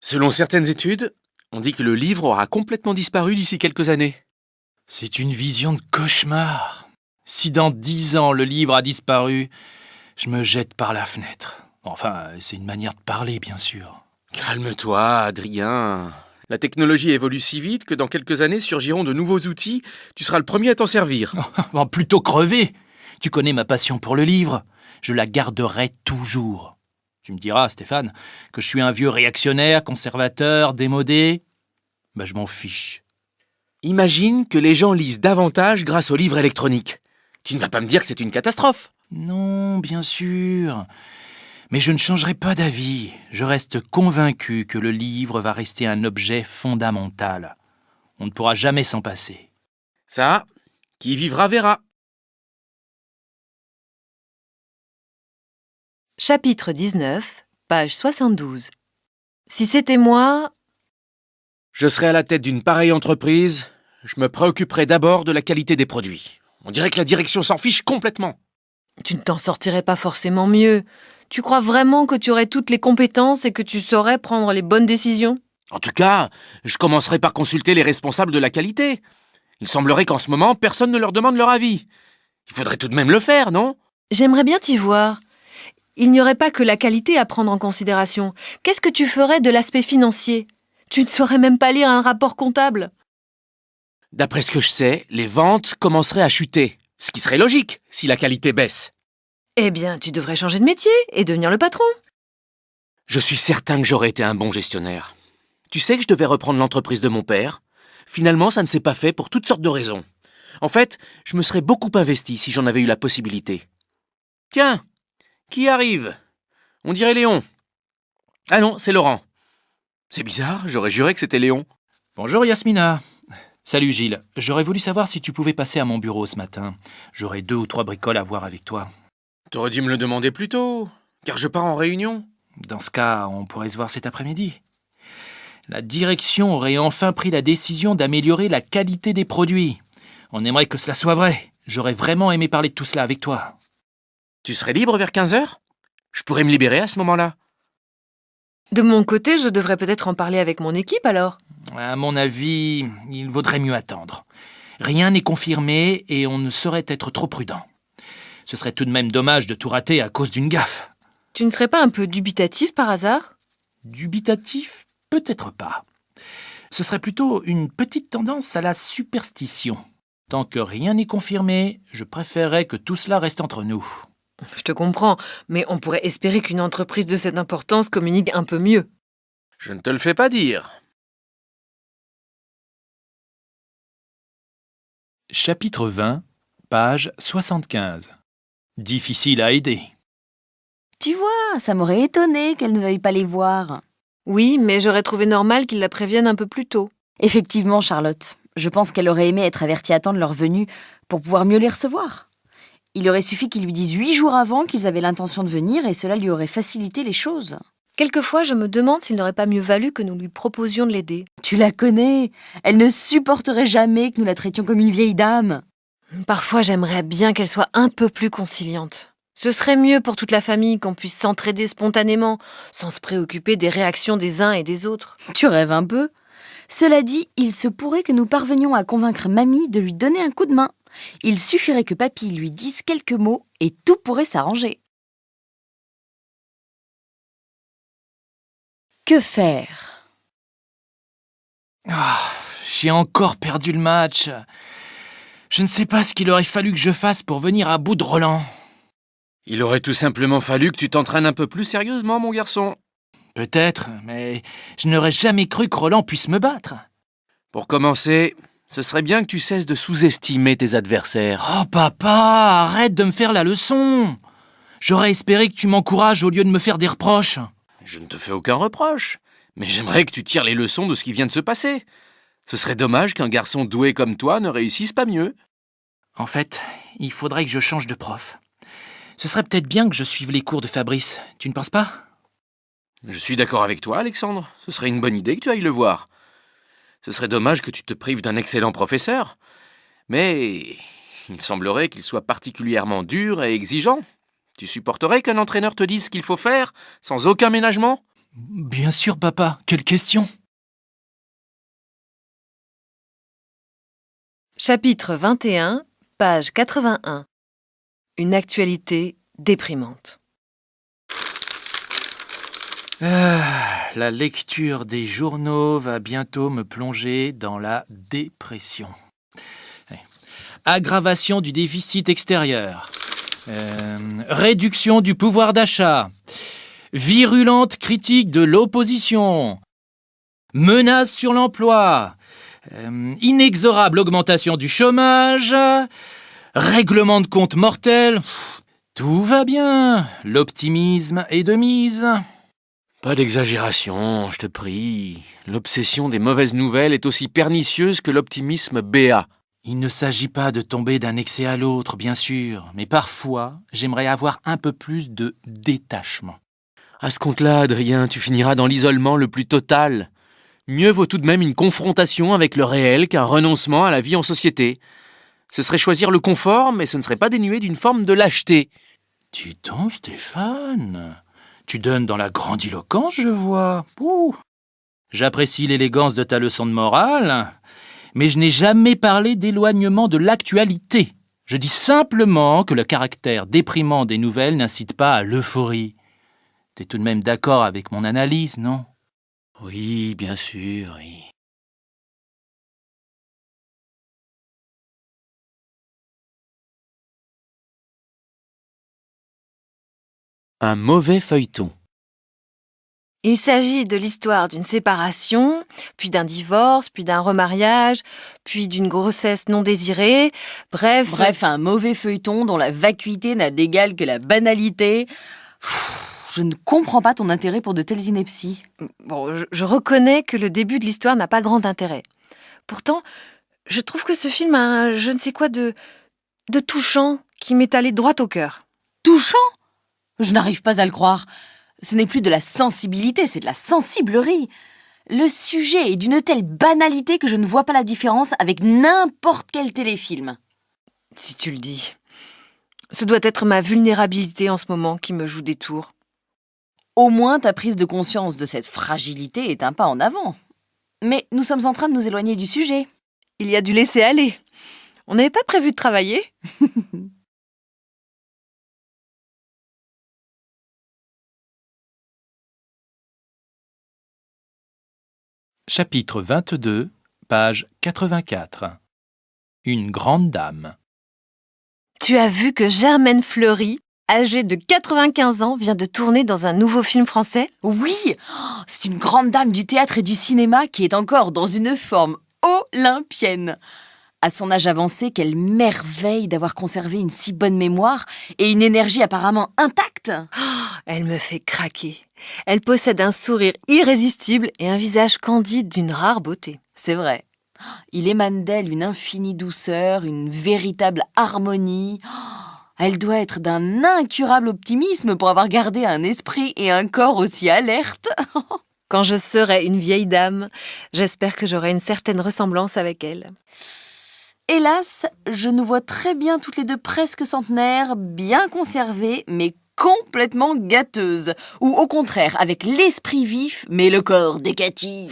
Selon certaines études, on dit que le livre aura complètement disparu d'ici quelques années. C'est une vision de cauchemar. Si dans 10 ans le livre a disparu, je me jette par la fenêtre. Enfin, c'est une manière de parler, bien sûr. Calme-toi, Adrien. La technologie évolue si vite que dans quelques années surgiront de nouveaux outils. Tu seras le premier à t'en servir. Bon, plutôt crever. Tu connais ma passion pour le livre. Je la garderai toujours. Tu me diras, Stéphane, que je suis un vieux réactionnaire, conservateur, démodé. Ben, je m'en fiche. Imagine que les gens lisent davantage grâce aux livres électroniques. Tu ne vas pas me dire que c'est une catastrophe. Non, bien sûr. Mais je ne changerai pas d'avis. Je reste convaincu que le livre va rester un objet fondamental. On ne pourra jamais s'en passer. Ça, qui vivra verra. Chapitre 19, page 72. Si c'était moi, Je serai à la tête d'une pareille entreprise, je me préoccuperai d'abord de la qualité des produits. On dirait que la direction s'en fiche complètement. tu ne t'en sortirais pas forcément mieux. Tu crois vraiment que tu aurais toutes les compétences et que tu saurais prendre les bonnes décisions ? En tout cas, je commencerai par consulter les responsables de la qualité. Il semblerait qu'en ce moment, personne ne leur demande leur avis. Il faudrait tout de même le faire, non ? J'aimerais bien t'y voir. Il n'y aurait pas que la qualité à prendre en considération. Qu'est-ce que tu ferais de l'aspect financier ? Tu ne saurais même pas lire un rapport comptable. D'après ce que je sais, les ventes commenceraient à chuter. Ce qui serait logique, si la qualité baisse. Eh bien, tu devrais changer de métier et devenir le patron. Je suis certain que j'aurais été un bon gestionnaire. Tu sais que je devais reprendre l'entreprise de mon père. Finalement, ça ne s'est pas fait pour toutes sortes de raisons. En fait, je me serais beaucoup investi si j'en avais eu la possibilité. Tiens, qui arrive ? On dirait Léon. Ah non, c'est Laurent. C'est bizarre, j'aurais juré que c'était Léon. Bonjour Yasmina. Salut Gilles. J'aurais voulu savoir si tu pouvais passer à mon bureau ce matin. J'aurais 2 ou 3 bricoles à voir avec toi. T'aurais dû me le demander plus tôt, car je pars en réunion. Dans ce cas, on pourrait se voir cet après-midi. La direction aurait enfin pris la décision d'améliorer la qualité des produits. On aimerait que cela soit vrai. J'aurais vraiment aimé parler de tout cela avec toi. Tu serais libre vers 15h ? Je pourrais me libérer à ce moment-là. De mon côté, je devrais peut-être en parler avec mon équipe alors. À mon avis, il vaudrait mieux attendre. Rien n'est confirmé et on ne saurait être trop prudent. Ce serait tout de même dommage de tout rater à cause d'une gaffe. Tu ne serais pas un peu dubitatif par hasard ? Dubitatif, peut-être pas. Ce serait plutôt une petite tendance à la superstition. Tant que rien n'est confirmé, je préférerais que tout cela reste entre nous. Je te comprends, mais on pourrait espérer qu'une entreprise de cette importance communique un peu mieux. Je ne te le fais pas dire. Chapitre 20, page 75. Difficile à aider. Tu vois, ça m'aurait étonné qu'elle ne veuille pas les voir. Oui, mais j'aurais trouvé normal qu'ils la préviennent un peu plus tôt. Effectivement, Charlotte, je pense qu'elle aurait aimé être avertie à temps de leur venue pour pouvoir mieux les recevoir. Il aurait suffi qu'ils lui disent 8 jours avant qu'ils avaient l'intention de venir et cela lui aurait facilité les choses. Quelquefois, je me demande s'il n'aurait pas mieux valu que nous lui proposions de l'aider. Tu la connais, elle ne supporterait jamais que nous la traitions comme une vieille dame. Parfois, j'aimerais bien qu'elle soit un peu plus conciliante. Ce serait mieux pour toute la famille qu'on puisse s'entraider spontanément, sans se préoccuper des réactions des uns et des autres. Tu rêves un peu. Cela dit, il se pourrait que nous parvenions à convaincre Mamie de lui donner un coup de main. Il suffirait que Papy lui dise quelques mots et tout pourrait s'arranger. Que faire ? J'ai encore perdu le match. Je ne sais pas ce qu'il aurait fallu que je fasse pour venir à bout de Roland. Il aurait tout simplement fallu que tu t'entraînes un peu plus sérieusement, mon garçon. Peut-être, mais je n'aurais jamais cru que Roland puisse me battre. Pour commencer, ce serait bien que tu cesses de sous-estimer tes adversaires. Oh papa, arrête de me faire la leçon. J'aurais espéré que tu m'encourages au lieu de me faire des reproches. Je ne te fais aucun reproche, mais j'aimerais que tu tires les leçons de ce qui vient de se passer. Ce serait dommage qu'un garçon doué comme toi ne réussisse pas mieux. En fait, il faudrait que je change de prof. Ce serait peut-être bien que je suive les cours de Fabrice, tu ne penses pas ? Je suis d'accord avec toi, Alexandre. Ce serait une bonne idée que tu ailles le voir. Ce serait dommage que tu te prives d'un excellent professeur. Mais il semblerait qu'il soit particulièrement dur et exigeant. Tu supporterais qu'un entraîneur te dise ce qu'il faut faire, sans aucun ménagement ? Bien sûr, papa. Quelle question ? Chapitre 21, page 81. Une actualité déprimante. La lecture des journaux va bientôt me plonger dans la dépression. Aggravation du déficit extérieur. Réduction du pouvoir d'achat. Virulente critique de l'opposition. Menace sur l'emploi. Inexorable augmentation du chômage. Règlement de compte mortel. Tout va bien. L'optimisme est de mise. Pas d'exagération, je te prie. L'obsession des mauvaises nouvelles est aussi pernicieuse que l'optimisme béat. Il ne s'agit pas de tomber d'un excès à l'autre, bien sûr, mais parfois, j'aimerais avoir un peu plus de détachement. À ce compte-là, Adrien, tu finiras dans l'isolement le plus total. Mieux vaut tout de même une confrontation avec le réel qu'un renoncement à la vie en société. Ce serait choisir le confort, mais ce ne serait pas dénué d'une forme de lâcheté. Dis donc, Stéphane, tu donnes dans la grandiloquence, je vois. Ouh. J'apprécie l'élégance de ta leçon de morale, mais je n'ai jamais parlé d'éloignement de l'actualité. Je dis simplement que le caractère déprimant des nouvelles n'incite pas à l'euphorie. T'es tout de même d'accord avec mon analyse, non ? Oui, bien sûr, oui. Un mauvais feuilleton. Il s'agit de l'histoire d'une séparation, puis d'un divorce, puis d'un remariage, puis d'une grossesse non désirée. Bref, un mauvais feuilleton dont la vacuité n'a d'égal que la banalité. Je ne comprends pas ton intérêt pour de telles inepties. Bon, je reconnais que le début de l'histoire n'a pas grand intérêt. Pourtant, je trouve que ce film a un je ne sais quoi de touchant qui m'est allé droit au cœur. Touchant ? Je n'arrive pas à le croire. Ce n'est plus de la sensibilité, c'est de la sensiblerie. Le sujet est d'une telle banalité que je ne vois pas la différence avec n'importe quel téléfilm. Si tu le dis. Ce doit être ma vulnérabilité en ce moment qui me joue des tours. Au moins, ta prise de conscience de cette fragilité est un pas en avant. Mais nous sommes en train de nous éloigner du sujet. Il y a du laisser-aller. On n'avait pas prévu de travailler. Chapitre 22, page 84. Une grande dame. Tu as vu que Germaine Fleury, âgée de 95 ans, vient de tourner dans un nouveau film français ? Oui, c'est une grande dame du théâtre et du cinéma qui est encore dans une forme olympienne. À son âge avancé, quelle merveille d'avoir conservé une si bonne mémoire et une énergie apparemment intacte. Elle me fait craquer. Elle possède un sourire irrésistible et un visage candide d'une rare beauté. C'est vrai. Il émane d'elle une infinie douceur, une véritable harmonie. Elle doit être d'un incurable optimisme pour avoir gardé un esprit et un corps aussi alertes. Quand je serai une vieille dame, j'espère que j'aurai une certaine ressemblance avec elle. Hélas, je nous vois très bien toutes les deux presque centenaires, bien conservées, mais complètement gâteuses. Ou au contraire, avec l'esprit vif, mais le corps décati.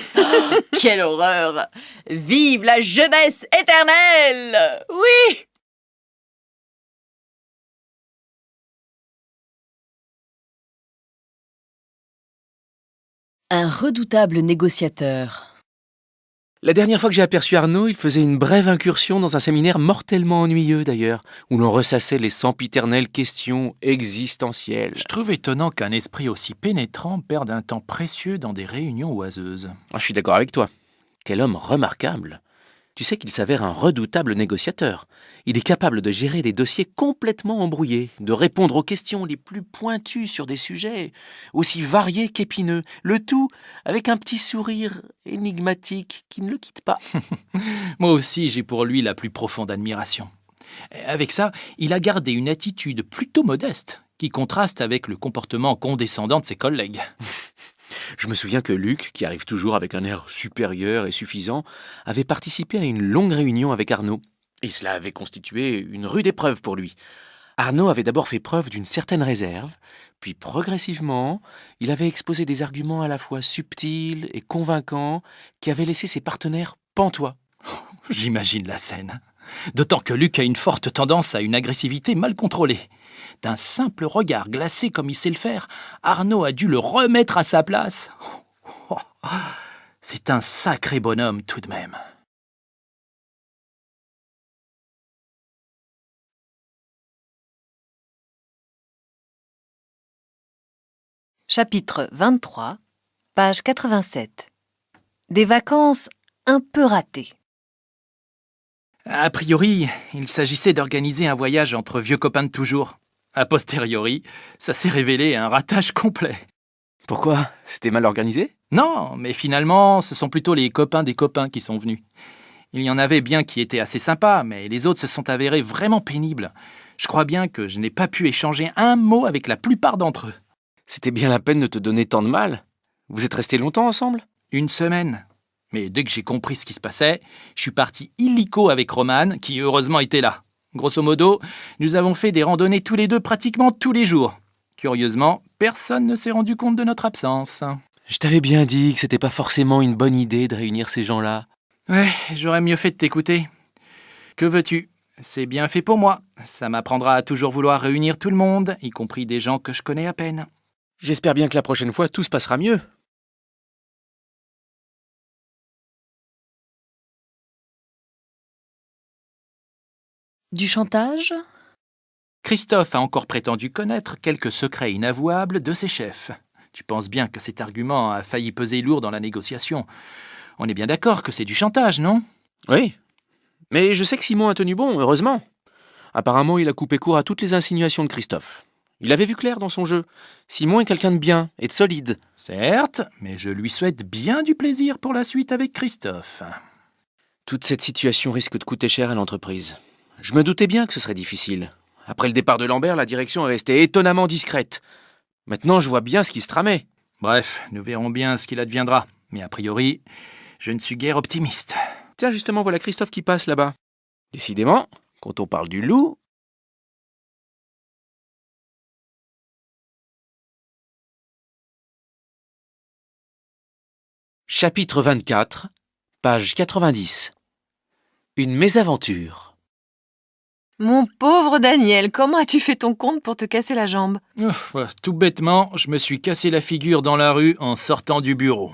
Quelle horreur! Vive la jeunesse éternelle! Oui! Un redoutable négociateur. La dernière fois que j'ai aperçu Arnaud, il faisait une brève incursion dans un séminaire mortellement ennuyeux d'ailleurs, où l'on ressassait les sempiternelles questions existentielles. Je trouve étonnant qu'un esprit aussi pénétrant perde un temps précieux dans des réunions oiseuses. Ah, je suis d'accord avec toi. Quel homme remarquable. Tu sais qu'il s'avère un redoutable négociateur. Il est capable de gérer des dossiers complètement embrouillés, de répondre aux questions les plus pointues sur des sujets aussi variés qu'épineux, le tout avec un petit sourire énigmatique qui ne le quitte pas. Moi aussi, j'ai pour lui la plus profonde admiration. Avec ça, il a gardé une attitude plutôt modeste, qui contraste avec le comportement condescendant de ses collègues. Je me souviens que Luc, qui arrive toujours avec un air supérieur et suffisant, avait participé à une longue réunion avec Arnaud. Et cela avait constitué une rude épreuve pour lui. Arnaud avait d'abord fait preuve d'une certaine réserve, puis progressivement, il avait exposé des arguments à la fois subtils et convaincants qui avaient laissé ses partenaires pantois. J'imagine la scène. D'autant que Luc a une forte tendance à une agressivité mal contrôlée. D'un simple regard glacé comme il sait le faire, Arnaud a dû le remettre à sa place. C'est un sacré bonhomme tout de même. Chapitre 23, page 87. Des vacances un peu ratées. A priori, il s'agissait d'organiser un voyage entre vieux copains de toujours. A posteriori, ça s'est révélé un ratage complet. Pourquoi? C'était mal organisé? Non, mais finalement, ce sont plutôt les copains des copains qui sont venus. Il y en avait bien qui étaient assez sympas, mais les autres se sont avérés vraiment pénibles. Je crois bien que je n'ai pas pu échanger un mot avec la plupart d'entre eux. C'était bien la peine de te donner tant de mal. Vous êtes restés longtemps ensemble? 1 semaine. Mais dès que j'ai compris ce qui se passait, je suis parti illico avec Romane, qui heureusement était là. Grosso modo, nous avons fait des randonnées tous les deux pratiquement tous les jours. Curieusement, personne ne s'est rendu compte de notre absence. Je t'avais bien dit que c'était pas forcément une bonne idée de réunir ces gens-là. Ouais, j'aurais mieux fait de t'écouter. Que veux-tu? C'est bien fait pour moi. Ça m'apprendra à toujours vouloir réunir tout le monde, y compris des gens que je connais à peine. J'espère bien que la prochaine fois, tout se passera mieux. Du chantage? Christophe a encore prétendu connaître quelques secrets inavouables de ses chefs. Tu penses bien que cet argument a failli peser lourd dans la négociation. On est bien d'accord que c'est du chantage, non? Oui. Mais je sais que Simon a tenu bon, heureusement. Apparemment, il a coupé court à toutes les insinuations de Christophe. Il avait vu clair dans son jeu. Simon est quelqu'un de bien et de solide. Certes, mais je lui souhaite bien du plaisir pour la suite avec Christophe. Toute cette situation risque de coûter cher à l'entreprise. Je me doutais bien que ce serait difficile. Après le départ de Lambert, la direction est restée étonnamment discrète. Maintenant, je vois bien ce qui se tramait. Bref, nous verrons bien ce qu'il adviendra. Mais a priori, je ne suis guère optimiste. Tiens, justement, voilà Christophe qui passe là-bas. Décidément, quand on parle du loup... Chapitre 24, page 90. Une mésaventure. Mon pauvre Daniel, comment as-tu fait ton compte pour te casser la jambe? Tout bêtement, je me suis cassé la figure dans la rue en sortant du bureau.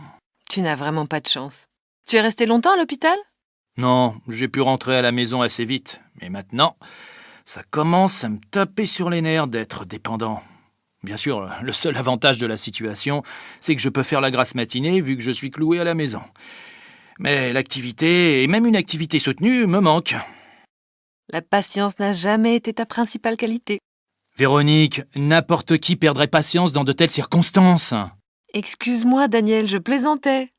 Tu n'as vraiment pas de chance. Tu es resté longtemps à l'hôpital? Non, j'ai pu rentrer à la maison assez vite. Mais maintenant, ça commence à me taper sur les nerfs d'être dépendant. Bien sûr, le seul avantage de la situation, c'est que je peux faire la grasse matinée vu que je suis cloué à la maison. Mais l'activité, et même une activité soutenue, me manque. La patience n'a jamais été ta principale qualité. Véronique, n'importe qui perdrait patience dans de telles circonstances. Excuse-moi, Daniel, je plaisantais.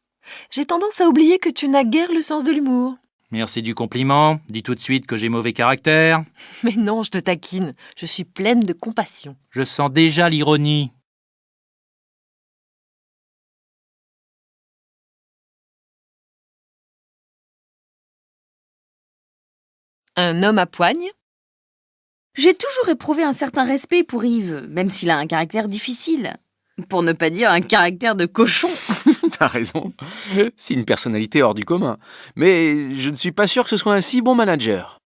J'ai tendance à oublier que tu n'as guère le sens de l'humour. Merci du compliment. Dis tout de suite que j'ai mauvais caractère. Mais non, je te taquine. Je suis pleine de compassion. Je sens déjà l'ironie. Un homme à poigne? J'ai toujours éprouvé un certain respect pour Yves, même s'il a un caractère difficile. Pour ne pas dire un caractère de cochon. T'as raison. C'est une personnalité hors du commun. Mais je ne suis pas sûr que ce soit un si bon manager.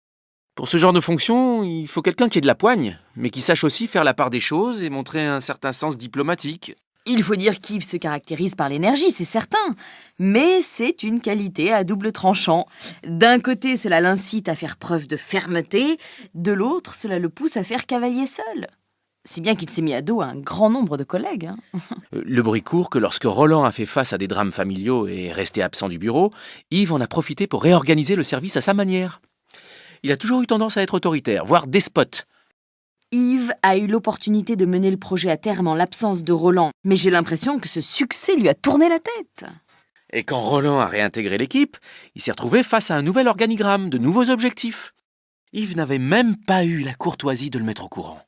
Pour ce genre de fonction, il faut quelqu'un qui ait de la poigne, mais qui sache aussi faire la part des choses et montrer un certain sens diplomatique. Il faut dire qu'Yves se caractérise par l'énergie, c'est certain. Mais c'est une qualité à double tranchant. D'un côté, cela l'incite à faire preuve de fermeté. De l'autre, cela le pousse à faire cavalier seul. Si bien qu'il s'est mis à dos un grand nombre de collègues. Le bruit court que lorsque Roland a fait face à des drames familiaux et est resté absent du bureau, Yves en a profité pour réorganiser le service à sa manière. Il a toujours eu tendance à être autoritaire, voire despote. Yves a eu l'opportunité de mener le projet à terme en l'absence de Roland, mais j'ai l'impression que ce succès lui a tourné la tête. Et quand Roland a réintégré l'équipe, il s'est retrouvé face à un nouvel organigramme, de nouveaux objectifs. Yves n'avait même pas eu la courtoisie de le mettre au courant.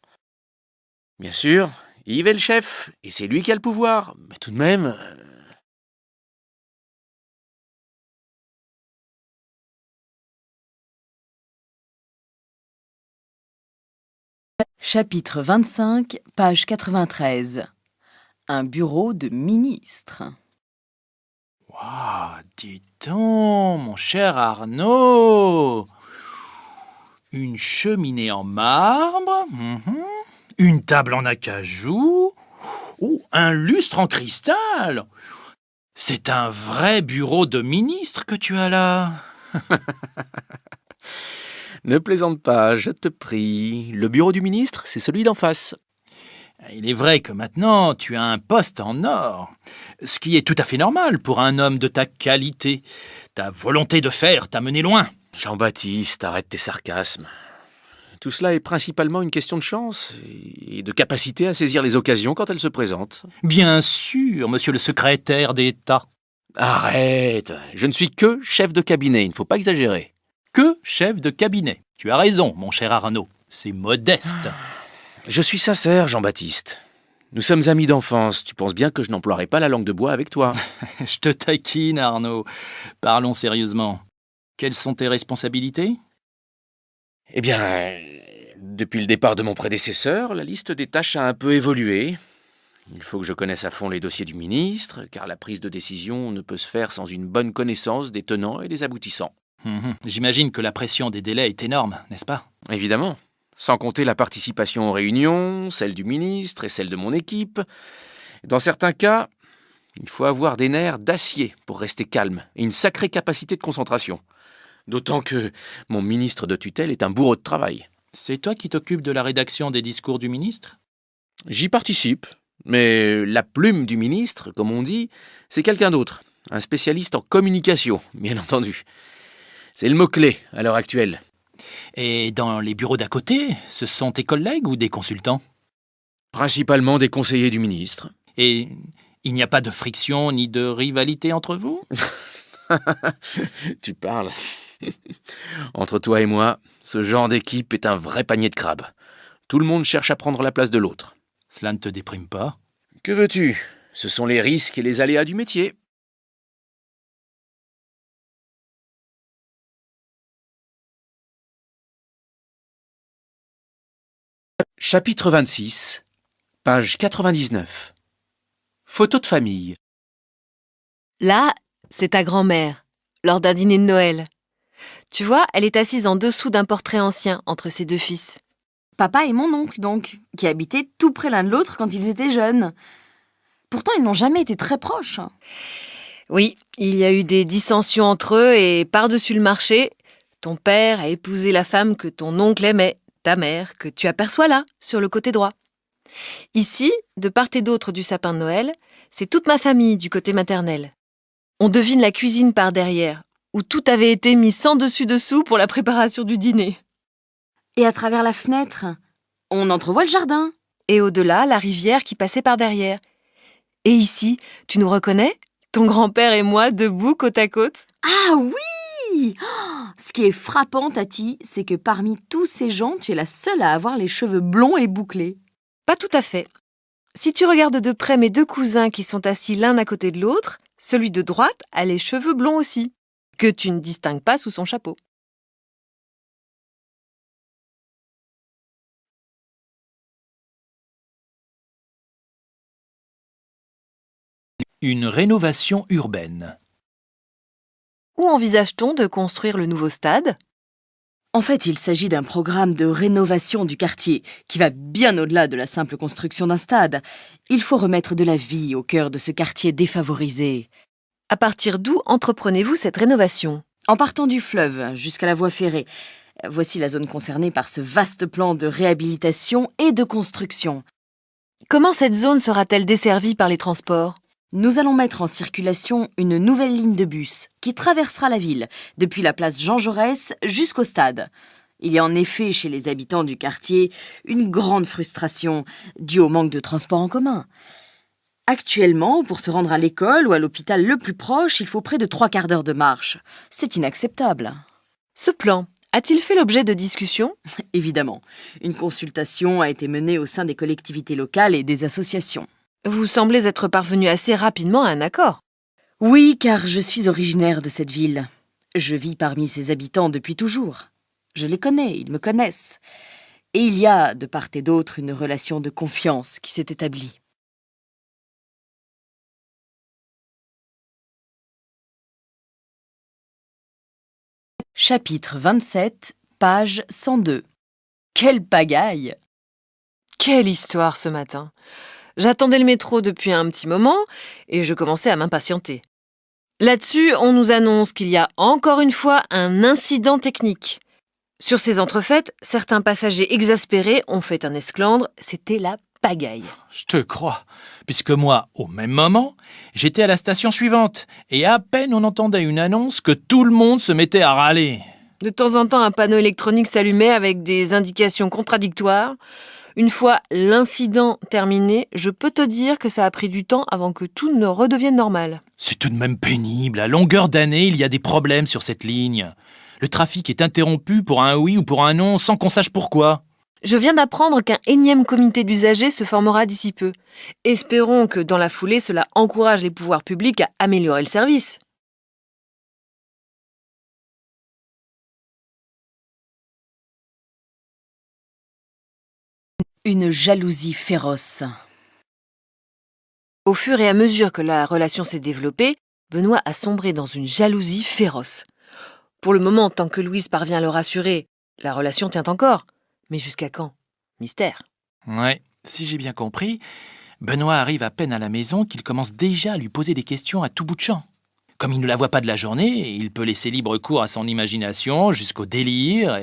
Bien sûr, Yves est le chef, et c'est lui qui a le pouvoir, mais tout de même... Chapitre 25, page 93. Un bureau de ministre. Waouh, dis donc, mon cher Arnaud. Une cheminée en marbre, une table en acajou, un lustre en cristal. C'est un vrai bureau de ministre que tu as là. Ne plaisante pas, je te prie. Le bureau du ministre, c'est celui d'en face. Il est vrai que maintenant, tu as un poste en or, ce qui est tout à fait normal pour un homme de ta qualité. Ta volonté de faire t'a mené loin. Jean-Baptiste, arrête tes sarcasmes. Tout cela est principalement une question de chance et de capacité à saisir les occasions quand elles se présentent. Bien sûr, monsieur le secrétaire d'État. Arrête, je ne suis que chef de cabinet, il ne faut pas exagérer. Que chef de cabinet. Tu as raison, mon cher Arnaud. C'est modeste. Je suis sincère, Jean-Baptiste. Nous sommes amis d'enfance, tu penses bien que je n'emploierai pas la langue de bois avec toi. Je te taquine, Arnaud. Parlons sérieusement. Quelles sont tes responsabilités ? Eh bien, depuis le départ de mon prédécesseur, la liste des tâches a un peu évolué. Il faut que je connaisse à fond les dossiers du ministre, car la prise de décision ne peut se faire sans une bonne connaissance des tenants et des aboutissants. J'imagine que la pression des délais est énorme, n'est-ce pas ? Évidemment, sans compter la participation aux réunions, celle du ministre et celle de mon équipe. Dans certains cas, il faut avoir des nerfs d'acier pour rester calme et une sacrée capacité de concentration. D'autant que mon ministre de tutelle est un bourreau de travail. C'est toi qui t'occupes de la rédaction des discours du ministre ? J'y participe, mais la plume du ministre, comme on dit, c'est quelqu'un d'autre, un spécialiste en communication, bien entendu. C'est le mot-clé à l'heure actuelle. Et dans les bureaux d'à côté, ce sont tes collègues ou des consultants ? Principalement des conseillers du ministre. Et il n'y a pas de friction ni de rivalité entre vous ? Tu parles. Entre toi et moi, ce genre d'équipe est un vrai panier de crabes. Tout le monde cherche à prendre la place de l'autre. Cela ne te déprime pas ? Que veux-tu ? Ce sont les risques et les aléas du métier. Chapitre 26, page 99. Photo de famille. Là, c'est ta grand-mère, lors d'un dîner de Noël. Tu vois, elle est assise en dessous d'un portrait ancien entre ses deux fils. Papa et mon oncle, donc, qui habitaient tout près l'un de l'autre quand ils étaient jeunes. Pourtant, ils n'ont jamais été très proches. Oui, il y a eu des dissensions entre eux et par-dessus le marché, ton père a épousé la femme que ton oncle aimait, ta mère, que tu aperçois là, sur le côté droit. Ici, de part et d'autre du sapin de Noël, c'est toute ma famille du côté maternel. On devine la cuisine par derrière, où tout avait été mis sans dessus-dessous pour la préparation du dîner. Et à travers la fenêtre, on entrevoit le jardin. Et au-delà, la rivière qui passait par derrière. Et ici, tu nous reconnais ? Ton grand-père et moi debout côte à côte. Ah oui ! Ce qui est frappant, Tati, c'est que parmi tous ces gens, tu es la seule à avoir les cheveux blonds et bouclés. Pas tout à fait. Si tu regardes de près mes deux cousins qui sont assis l'un à côté de l'autre, celui de droite a les cheveux blonds aussi, que tu ne distingues pas sous son chapeau. Une rénovation urbaine. Où envisage-t-on de construire le nouveau stade ? En fait, il s'agit d'un programme de rénovation du quartier qui va bien au-delà de la simple construction d'un stade. Il faut remettre de la vie au cœur de ce quartier défavorisé. À partir d'où entreprenez-vous cette rénovation ? En partant du fleuve jusqu'à la voie ferrée, voici la zone concernée par ce vaste plan de réhabilitation et de construction. Comment cette zone sera-t-elle desservie par les transports ? Nous allons mettre en circulation une nouvelle ligne de bus qui traversera la ville, depuis la place Jean Jaurès jusqu'au stade. Il y a en effet chez les habitants du quartier une grande frustration due au manque de transport en commun. Actuellement, pour se rendre à l'école ou à l'hôpital le plus proche, il faut près de 3 quarts d'heure de marche. C'est inacceptable. Ce plan a-t-il fait l'objet de discussions ? Évidemment, une consultation a été menée au sein des collectivités locales et des associations. Vous semblez être parvenu assez rapidement à un accord. Oui, car je suis originaire de cette ville. Je vis parmi ses habitants depuis toujours. Je les connais, ils me connaissent. Et il y a, de part et d'autre, une relation de confiance qui s'est établie. Chapitre 27, page 102. Quelle pagaille! Quelle histoire ce matin ! J'attendais le métro depuis un petit moment et je commençais à m'impatienter. Là-dessus, on nous annonce qu'il y a encore une fois un incident technique. Sur ces entrefaites, certains passagers exaspérés ont fait un esclandre, c'était la pagaille. Je te crois, puisque moi, au même moment, j'étais à la station suivante, et à peine on entendait une annonce que tout le monde se mettait à râler. De temps en temps, un panneau électronique s'allumait avec des indications contradictoires. Une fois l'incident terminé, je peux te dire que ça a pris du temps avant que tout ne redevienne normal. C'est tout de même pénible. À longueur d'année, il y a des problèmes sur cette ligne. Le trafic est interrompu pour un oui ou pour un non sans qu'on sache pourquoi. Je viens d'apprendre qu'un énième comité d'usagers se formera d'ici peu. Espérons que dans la foulée, cela encourage les pouvoirs publics à améliorer le service. Une jalousie féroce. Au fur et à mesure que la relation s'est développée, Benoît a sombré dans une jalousie féroce. Pour le moment, tant que Louise parvient à le rassurer, la relation tient encore. Mais jusqu'à quand? Mystère. Ouais, si j'ai bien compris, Benoît arrive à peine à la maison qu'il commence déjà à lui poser des questions à tout bout de champ. Comme il ne la voit pas de la journée, il peut laisser libre cours à son imagination jusqu'au délire.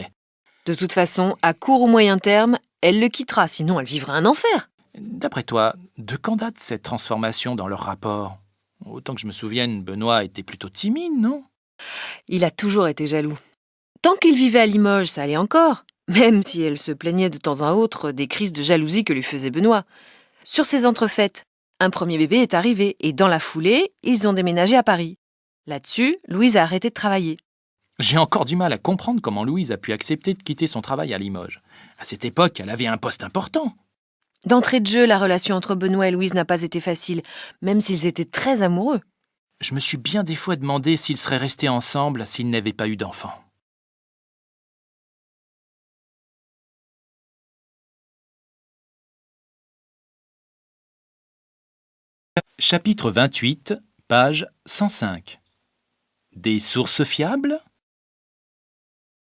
De toute façon, à court ou moyen terme, elle le quittera, sinon elle vivra un enfer. D'après toi, de quand date cette transformation dans leur rapport? Autant que je me souvienne, Benoît était plutôt timide, non? Il a toujours été jaloux. Tant qu'il vivait à Limoges, ça allait encore, même si elle se plaignait de temps à autre des crises de jalousie que lui faisait Benoît. Sur ces entrefaites, un premier bébé est arrivé et dans la foulée, ils ont déménagé à Paris. Là-dessus, Louise a arrêté de travailler. J'ai encore du mal à comprendre comment Louise a pu accepter de quitter son travail à Limoges. À cette époque, elle avait un poste important. D'entrée de jeu, la relation entre Benoît et Louise n'a pas été facile, même s'ils étaient très amoureux. Je me suis bien des fois demandé s'ils seraient restés ensemble s'ils n'avaient pas eu d'enfants. Chapitre 28, page 105. Des sources fiables?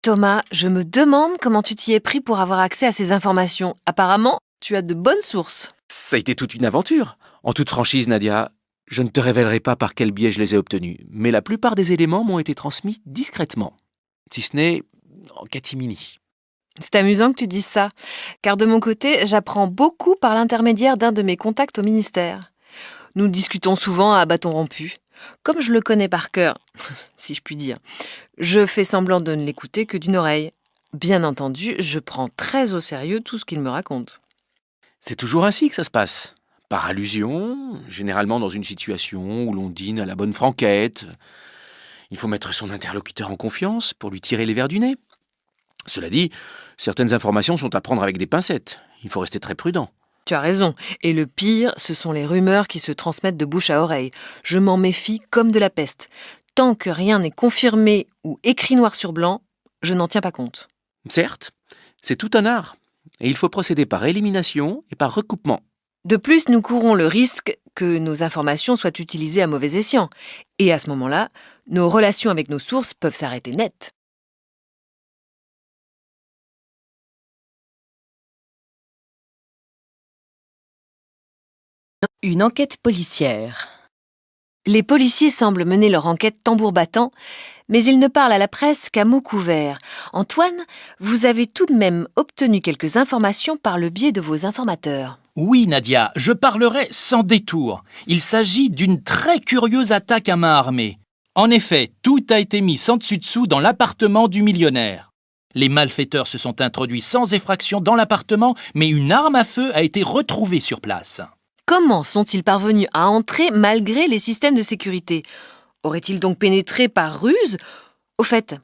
Thomas, je me demande comment tu t'y es pris pour avoir accès à ces informations. Apparemment, tu as de bonnes sources. Ça a été toute une aventure. En toute franchise, Nadia, je ne te révélerai pas par quel biais je les ai obtenus, mais la plupart des éléments m'ont été transmis discrètement, si ce n'est en catimini. C'est amusant que tu dises ça, car de mon côté, j'apprends beaucoup par l'intermédiaire d'un de mes contacts au ministère. Nous discutons souvent à bâton rompu. Comme je le connais par cœur, si je puis dire, je fais semblant de ne l'écouter que d'une oreille. Bien entendu, je prends très au sérieux tout ce qu'il me raconte. C'est toujours ainsi que ça se passe. Par allusion, généralement dans une situation où l'on dîne à la bonne franquette. Il faut mettre son interlocuteur en confiance pour lui tirer les vers du nez. Cela dit, certaines informations sont à prendre avec des pincettes. Il faut rester très prudent. Tu as raison. Et le pire, ce sont les rumeurs qui se transmettent de bouche à oreille. Je m'en méfie comme de la peste. Tant que rien n'est confirmé ou écrit noir sur blanc, je n'en tiens pas compte. Certes, c'est tout un art. Et il faut procéder par élimination et par recoupement. De plus, nous courons le risque que nos informations soient utilisées à mauvais escient. Et à ce moment-là, nos relations avec nos sources peuvent s'arrêter net. Une enquête policière. Les policiers semblent mener leur enquête tambour battant, mais ils ne parlent à la presse qu'à mots couverts. Antoine, vous avez tout de même obtenu quelques informations par le biais de vos informateurs. Oui, Nadia, je parlerai sans détour. Il s'agit d'une très curieuse attaque à main armée. En effet, tout a été mis sans dessus-dessous dans l'appartement du millionnaire. Les malfaiteurs se sont introduits sans effraction dans l'appartement, mais une arme à feu a été retrouvée sur place. Comment sont-ils parvenus à entrer malgré les systèmes de sécurité? Auraient-ils donc pénétré par ruse? Au fait,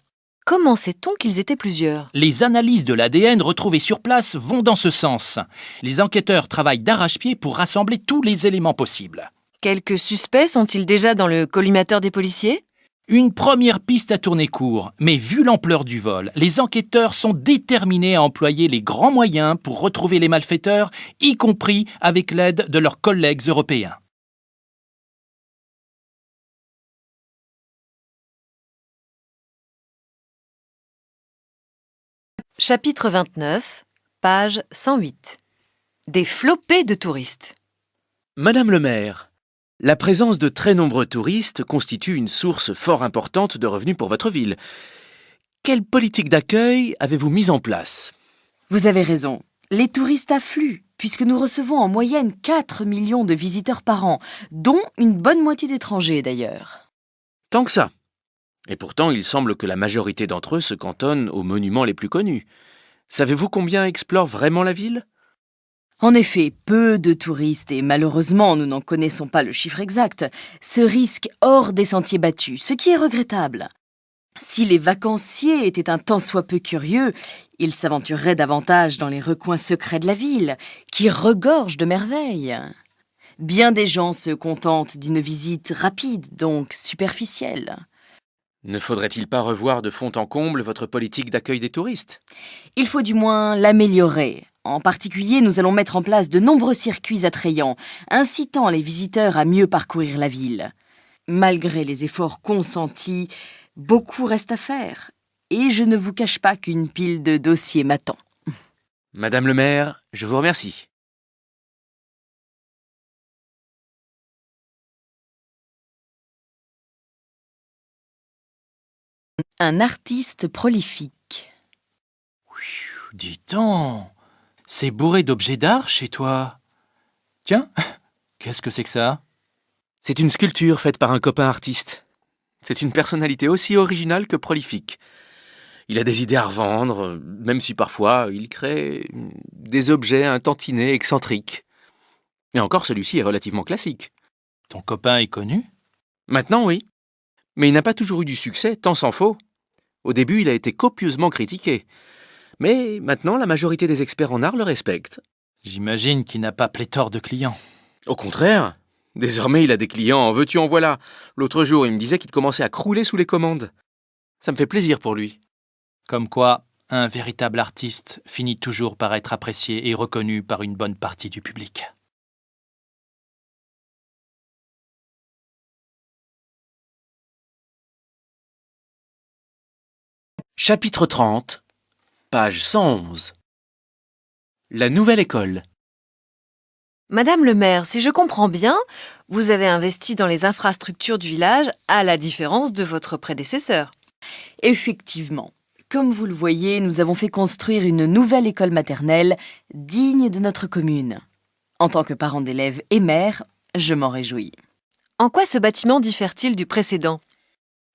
comment sait-on qu'ils étaient plusieurs? Les analyses de l'ADN retrouvées sur place vont dans ce sens. Les enquêteurs travaillent d'arrache-pied pour rassembler tous les éléments possibles. Quelques suspects sont-ils déjà dans le collimateur des policiers? Une première piste a tourné court, mais vu l'ampleur du vol, les enquêteurs sont déterminés à employer les grands moyens pour retrouver les malfaiteurs, y compris avec l'aide de leurs collègues européens. Chapitre 29, page 108. Des flopées de touristes. Madame le maire, la présence de très nombreux touristes constitue une source fort importante de revenus pour votre ville. Quelle politique d'accueil avez-vous mise en place? Vous avez raison. Les touristes affluent, puisque nous recevons en moyenne 4 millions de visiteurs par an, dont une bonne moitié d'étrangers d'ailleurs. Tant que ça. Et pourtant, il semble que la majorité d'entre eux se cantonne aux monuments les plus connus. Savez-vous combien explorent vraiment la ville ? En effet, peu de touristes, et malheureusement nous n'en connaissons pas le chiffre exact, se risquent hors des sentiers battus, ce qui est regrettable. Si les vacanciers étaient un tant soit peu curieux, ils s'aventureraient davantage dans les recoins secrets de la ville, qui regorgent de merveilles. Bien des gens se contentent d'une visite rapide, donc superficielle. Ne faudrait-il pas revoir de fond en comble votre politique d'accueil des touristes ? Il faut du moins l'améliorer. En particulier, nous allons mettre en place de nombreux circuits attrayants, incitant les visiteurs à mieux parcourir la ville. Malgré les efforts consentis, beaucoup reste à faire. Et je ne vous cache pas qu'une pile de dossiers m'attend. Madame le maire, je vous remercie. Un artiste prolifique. Dis donc, c'est bourré d'objets d'art chez toi. Tiens, qu'est-ce que c'est que ça ? C'est une sculpture faite par un copain artiste. C'est une personnalité aussi originale que prolifique. Il a des idées à revendre, même si parfois il crée des objets un tantinet excentriques. Et encore, celui-ci est relativement classique. Ton copain est connu ? Maintenant, oui. Mais il n'a pas toujours eu du succès, tant s'en faut. Au début, il a été copieusement critiqué. Mais maintenant, la majorité des experts en art le respectent. J'imagine qu'il n'a pas pléthore de clients. Au contraire, désormais il a des clients, en veux-tu en voilà. L'autre jour, il me disait qu'il commençait à crouler sous les commandes. Ça me fait plaisir pour lui. Comme quoi, un véritable artiste finit toujours par être apprécié et reconnu par une bonne partie du public. Chapitre 30, page 111. La nouvelle école. Madame le maire, si je comprends bien, vous avez investi dans les infrastructures du village à la différence de votre prédécesseur. Effectivement. Comme vous le voyez, nous avons fait construire une nouvelle école maternelle digne de notre commune. En tant que parent d'élèves et mère, je m'en réjouis. En quoi ce bâtiment diffère-t-il du précédent ?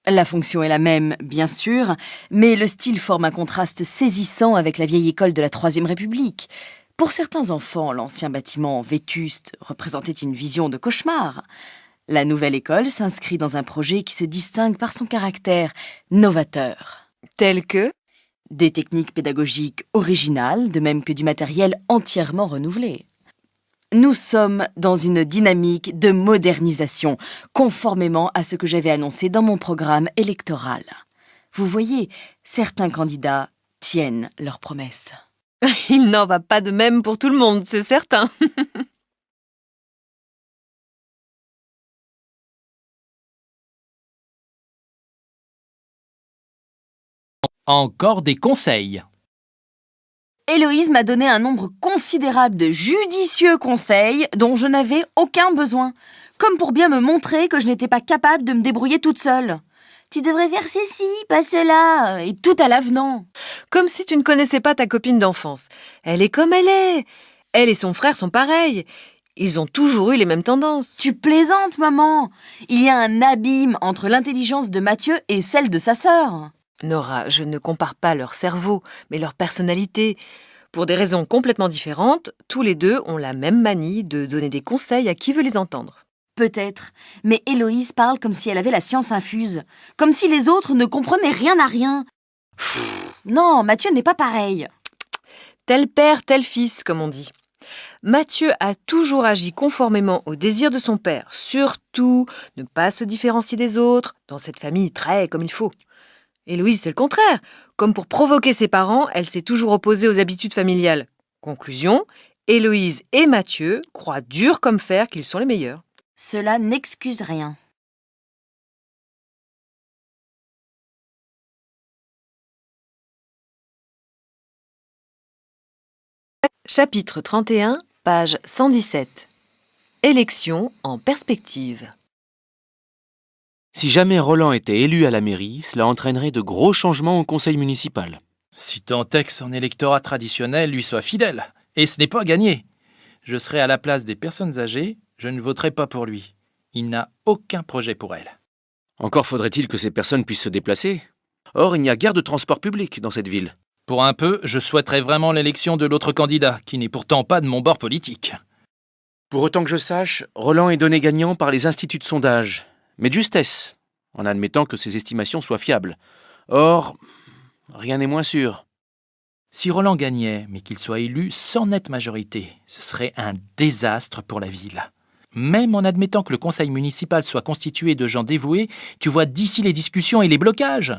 La fonction est la même, bien sûr, mais le style forme un contraste saisissant avec la vieille école de la Troisième République. Pour certains enfants, l'ancien bâtiment vétuste représentait une vision de cauchemar. La nouvelle école s'inscrit dans un projet qui se distingue par son caractère novateur. Tel que ? Des techniques pédagogiques originales, de même que du matériel entièrement renouvelé. Nous sommes dans une dynamique de modernisation, conformément à ce que j'avais annoncé dans mon programme électoral. Vous voyez, certains candidats tiennent leurs promesses. Il n'en va pas de même pour tout le monde, c'est certain. Encore des conseils. Héloïse m'a donné un nombre considérable de judicieux conseils dont je n'avais aucun besoin, comme pour bien me montrer que je n'étais pas capable de me débrouiller toute seule. Tu devrais faire ceci, pas cela, et tout à l'avenant. Comme si tu ne connaissais pas ta copine d'enfance. Elle est comme elle est. Elle et son frère sont pareils. Ils ont toujours eu les mêmes tendances. Tu plaisantes, maman. Il y a un abîme entre l'intelligence de Mathieu et celle de sa sœur. Nora, je ne compare pas leur cerveau, mais leur personnalité. Pour des raisons complètement différentes, tous les deux ont la même manie de donner des conseils à qui veut les entendre. Peut-être, mais Héloïse parle comme si elle avait la science infuse, comme si les autres ne comprenaient rien à rien. Non, Mathieu n'est pas pareil. Tel père, tel fils, comme on dit. Mathieu a toujours agi conformément aux désirs de son père, surtout ne pas se différencier des autres, dans cette famille très comme il faut. Héloïse, c'est le contraire. Comme pour provoquer ses parents, elle s'est toujours opposée aux habitudes familiales. Conclusion, Héloïse et Mathieu croient dur comme fer qu'ils sont les meilleurs. Cela n'excuse rien. Chapitre 31, page 117. Élection en perspective. Si jamais Roland était élu à la mairie, cela entraînerait de gros changements au conseil municipal. Si tant est que son électorat traditionnel lui soit fidèle. Et ce n'est pas gagné. Je serai à la place des personnes âgées, je ne voterai pas pour lui. Il n'a aucun projet pour elles. Encore faudrait-il que ces personnes puissent se déplacer. Or, il n'y a guère de transport public dans cette ville. Pour un peu, je souhaiterais vraiment l'élection de l'autre candidat, qui n'est pourtant pas de mon bord politique. Pour autant que je sache, Roland est donné gagnant par les instituts de sondage, mais de justesse, en admettant que ces estimations soient fiables. Or, rien n'est moins sûr. Si Roland gagnait, mais qu'il soit élu sans nette majorité, ce serait un désastre pour la ville. Même en admettant que le conseil municipal soit constitué de gens dévoués, tu vois d'ici les discussions et les blocages.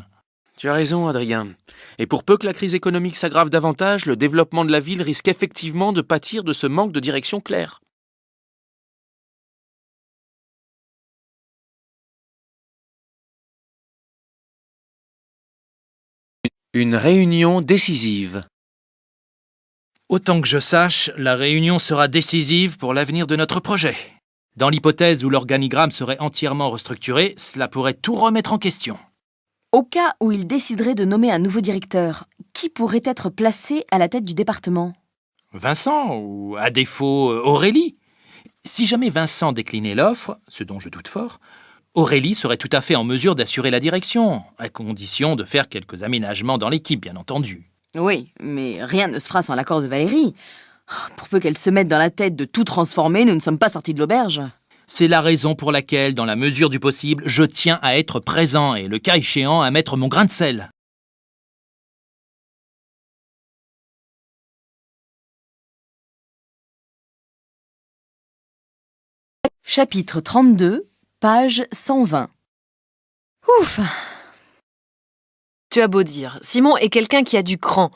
Tu as raison, Adrien. Et pour peu que la crise économique s'aggrave davantage, le développement de la ville risque effectivement de pâtir de ce manque de direction claire. Une réunion décisive. Autant que je sache, la réunion sera décisive pour l'avenir de notre projet. Dans l'hypothèse où l'organigramme serait entièrement restructuré, cela pourrait tout remettre en question. Au cas où il déciderait de nommer un nouveau directeur, qui pourrait être placé à la tête du département? Vincent, ou à défaut Aurélie. Si jamais Vincent déclinait l'offre, ce dont je doute fort, Aurélie serait tout à fait en mesure d'assurer la direction, à condition de faire quelques aménagements dans l'équipe, bien entendu. Oui, mais rien ne se fera sans l'accord de Valérie. Pour peu qu'elle se mette dans la tête de tout transformer, nous ne sommes pas sortis de l'auberge. C'est la raison pour laquelle, dans la mesure du possible, je tiens à être présent et, le cas échéant, à mettre mon grain de sel. Chapitre 32, page 120. Ouf! Tu as beau dire, Simon est quelqu'un qui a du cran.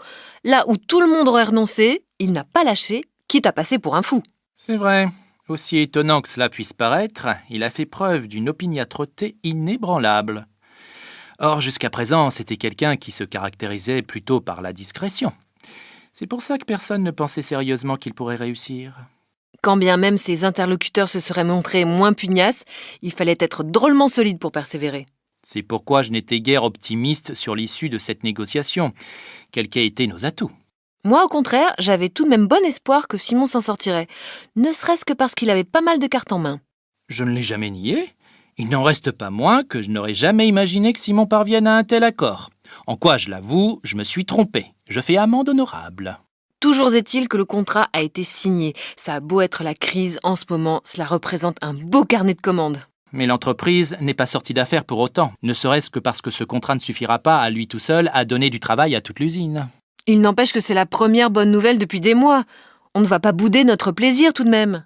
Là où tout le monde aurait renoncé, il n'a pas lâché, quitte à passer pour un fou. C'est vrai. Aussi étonnant que cela puisse paraître, il a fait preuve d'une opiniâtreté inébranlable. Or, jusqu'à présent, c'était quelqu'un qui se caractérisait plutôt par la discrétion. C'est pour ça que personne ne pensait sérieusement qu'il pourrait réussir. Quand bien même ses interlocuteurs se seraient montrés moins pugnaces, il fallait être drôlement solide pour persévérer. C'est pourquoi je n'étais guère optimiste sur l'issue de cette négociation, quels qu'aient été nos atouts. Moi, au contraire, j'avais tout de même bon espoir que Simon s'en sortirait, ne serait-ce que parce qu'il avait pas mal de cartes en main. Je ne l'ai jamais nié. Il n'en reste pas moins que je n'aurais jamais imaginé que Simon parvienne à un tel accord. En quoi, je l'avoue, je me suis trompé. Je fais amende honorable. Toujours est-il que le contrat a été signé. Ça a beau être la crise en ce moment, cela représente un beau carnet de commandes. Mais l'entreprise n'est pas sortie d'affaires pour autant, ne serait-ce que parce que ce contrat ne suffira pas à lui tout seul à donner du travail à toute l'usine. Il n'empêche que c'est la première bonne nouvelle depuis des mois. On ne va pas bouder notre plaisir tout de même.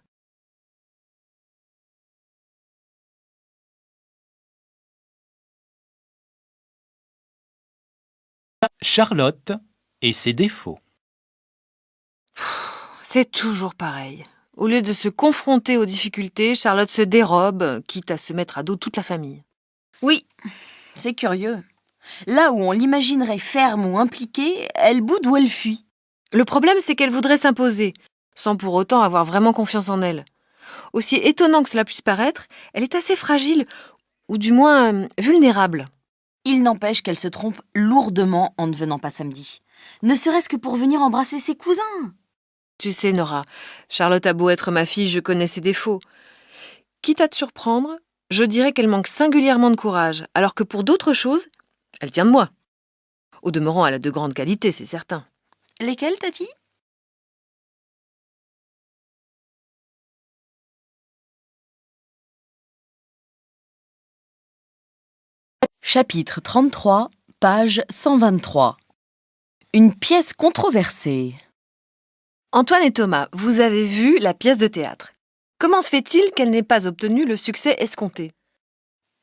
Charlotte et ses défauts. C'est toujours pareil. Au lieu de se confronter aux difficultés, Charlotte se dérobe, quitte à se mettre à dos toute la famille. Oui, c'est curieux. Là où on l'imaginerait ferme ou impliquée, elle boude ou elle fuit. Le problème, c'est qu'elle voudrait s'imposer, sans pour autant avoir vraiment confiance en elle. Aussi étonnant que cela puisse paraître, elle est assez fragile, ou du moins vulnérable. Il n'empêche qu'elle se trompe lourdement en ne venant pas samedi. Ne serait-ce que pour venir embrasser ses cousins. Tu sais, Nora, Charlotte a beau être ma fille, je connais ses défauts. Quitte à te surprendre, je dirais qu'elle manque singulièrement de courage, alors que pour d'autres choses, elle tient de moi. Au demeurant, elle a de grandes qualités, c'est certain. Lesquelles, Tati? Chapitre 33, page 123. Une pièce controversée. Antoine et Thomas, vous avez vu la pièce de théâtre. Comment se fait-il qu'elle n'ait pas obtenu le succès escompté?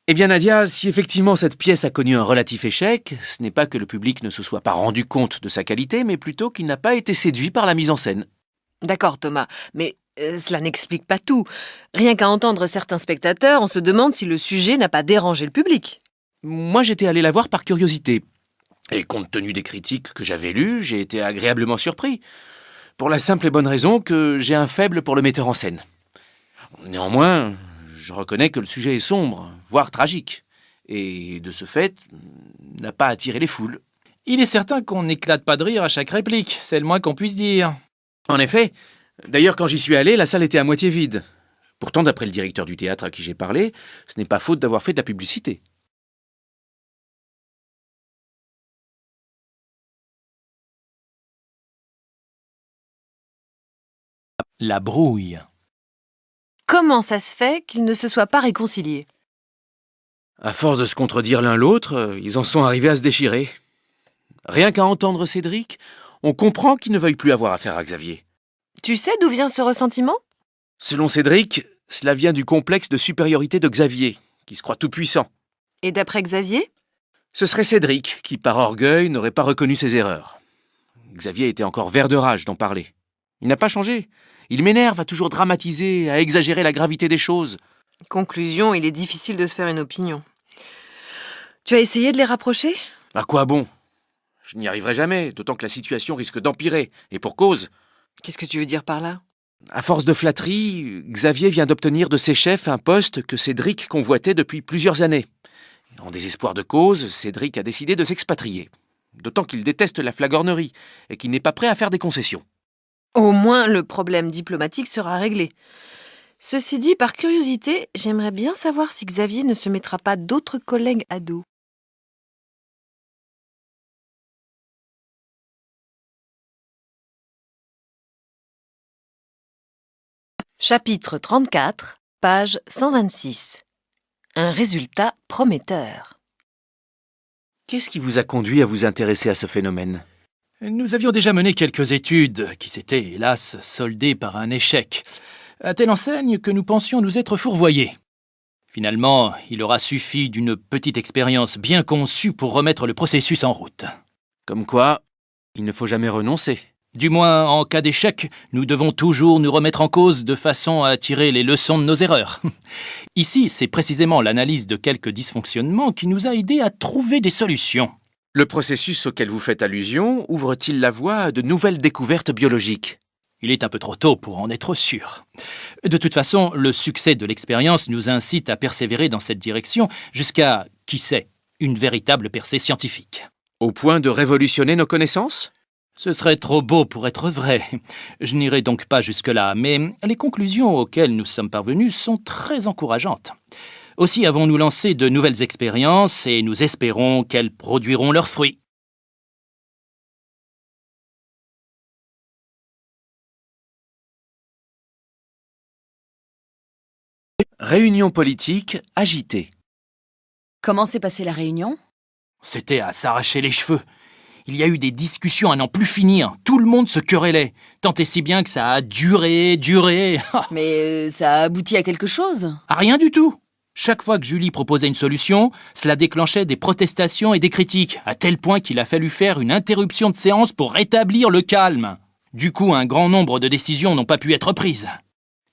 Eh bien Nadia, si effectivement cette pièce a connu un relatif échec, ce n'est pas que le public ne se soit pas rendu compte de sa qualité, mais plutôt qu'il n'a pas été séduit par la mise en scène. D'accord, Thomas, mais cela n'explique pas tout. Rien qu'à entendre certains spectateurs, on se demande si le sujet n'a pas dérangé le public. Moi j'étais allé la voir par curiosité. Et compte tenu des critiques que j'avais lues, j'ai été agréablement surpris. Pour la simple et bonne raison que j'ai un faible pour le metteur en scène. Néanmoins, je reconnais que le sujet est sombre, voire tragique, et de ce fait, n'a pas attiré les foules. Il est certain qu'on n'éclate pas de rire à chaque réplique, c'est le moins qu'on puisse dire. En effet, d'ailleurs quand j'y suis allé, la salle était à moitié vide. Pourtant, d'après le directeur du théâtre à qui j'ai parlé, ce n'est pas faute d'avoir fait de la publicité. la brouille. Comment ça se fait qu'ils ne se soient pas réconciliés? À force de se contredire l'un l'autre, ils en sont arrivés à se déchirer. Rien qu'à entendre Cédric, on comprend qu'il ne veuille plus avoir affaire à Xavier. Tu sais d'où vient ce ressentiment? Selon Cédric, cela vient du complexe de supériorité de Xavier, qui se croit tout-puissant. Et d'après Xavier? Ce serait Cédric qui, par orgueil, n'aurait pas reconnu ses erreurs. Xavier était encore vert de rage d'en parler. Il n'a pas changé. Il m'énerve à toujours dramatiser, à exagérer la gravité des choses. Conclusion, il est difficile de se faire une opinion. Tu as essayé de les rapprocher? À quoi bon? Je n'y arriverai jamais, d'autant que la situation risque d'empirer, et pour cause. Qu'est-ce que tu veux dire par là? À force de flatterie, Xavier vient d'obtenir de ses chefs un poste que Cédric convoitait depuis plusieurs années. En désespoir de cause, Cédric a décidé de s'expatrier. D'autant qu'il déteste la flagornerie et qu'il n'est pas prêt à faire des concessions. Au moins, le problème diplomatique sera réglé. Ceci dit, par curiosité, j'aimerais bien savoir si Xavier ne se mettra pas d'autres collègues à dos. Chapitre 34, page 126. Un résultat prometteur. Qu'est-ce qui vous a conduit à vous intéresser à ce phénomène? Nous avions déjà mené quelques études qui s'étaient, hélas, soldées par un échec, à telle enseigne que nous pensions nous être fourvoyés. Finalement, il aura suffi d'une petite expérience bien conçue pour remettre le processus en route. Comme quoi, il ne faut jamais renoncer. Du moins, en cas d'échec, nous devons toujours nous remettre en cause de façon à tirer les leçons de nos erreurs. Ici, c'est précisément l'analyse de quelques dysfonctionnements qui nous a aidés à trouver des solutions. Le processus auquel vous faites allusion ouvre-t-il la voie à de nouvelles découvertes biologiques? Il est un peu trop tôt pour en être sûr. De toute façon, le succès de l'expérience nous incite à persévérer dans cette direction jusqu'à, qui sait, une véritable percée scientifique. Au point de révolutionner nos connaissances? Ce serait trop beau pour être vrai. Je n'irai donc pas jusque-là, mais les conclusions auxquelles nous sommes parvenus sont très encourageantes. Aussi avons-nous lancé de nouvelles expériences et nous espérons qu'elles produiront leurs fruits. Réunion politique agitée. Comment s'est passée la réunion? C'était à s'arracher les cheveux. Il y a eu des discussions à n'en plus finir. Tout le monde se querellait. Tant et si bien que ça a duré. Mais ça a abouti à quelque chose? À rien du tout. Chaque fois que Julie proposait une solution, cela déclenchait des protestations et des critiques, à tel point qu'il a fallu faire une interruption de séance pour rétablir le calme. Du coup, un grand nombre de décisions n'ont pas pu être prises.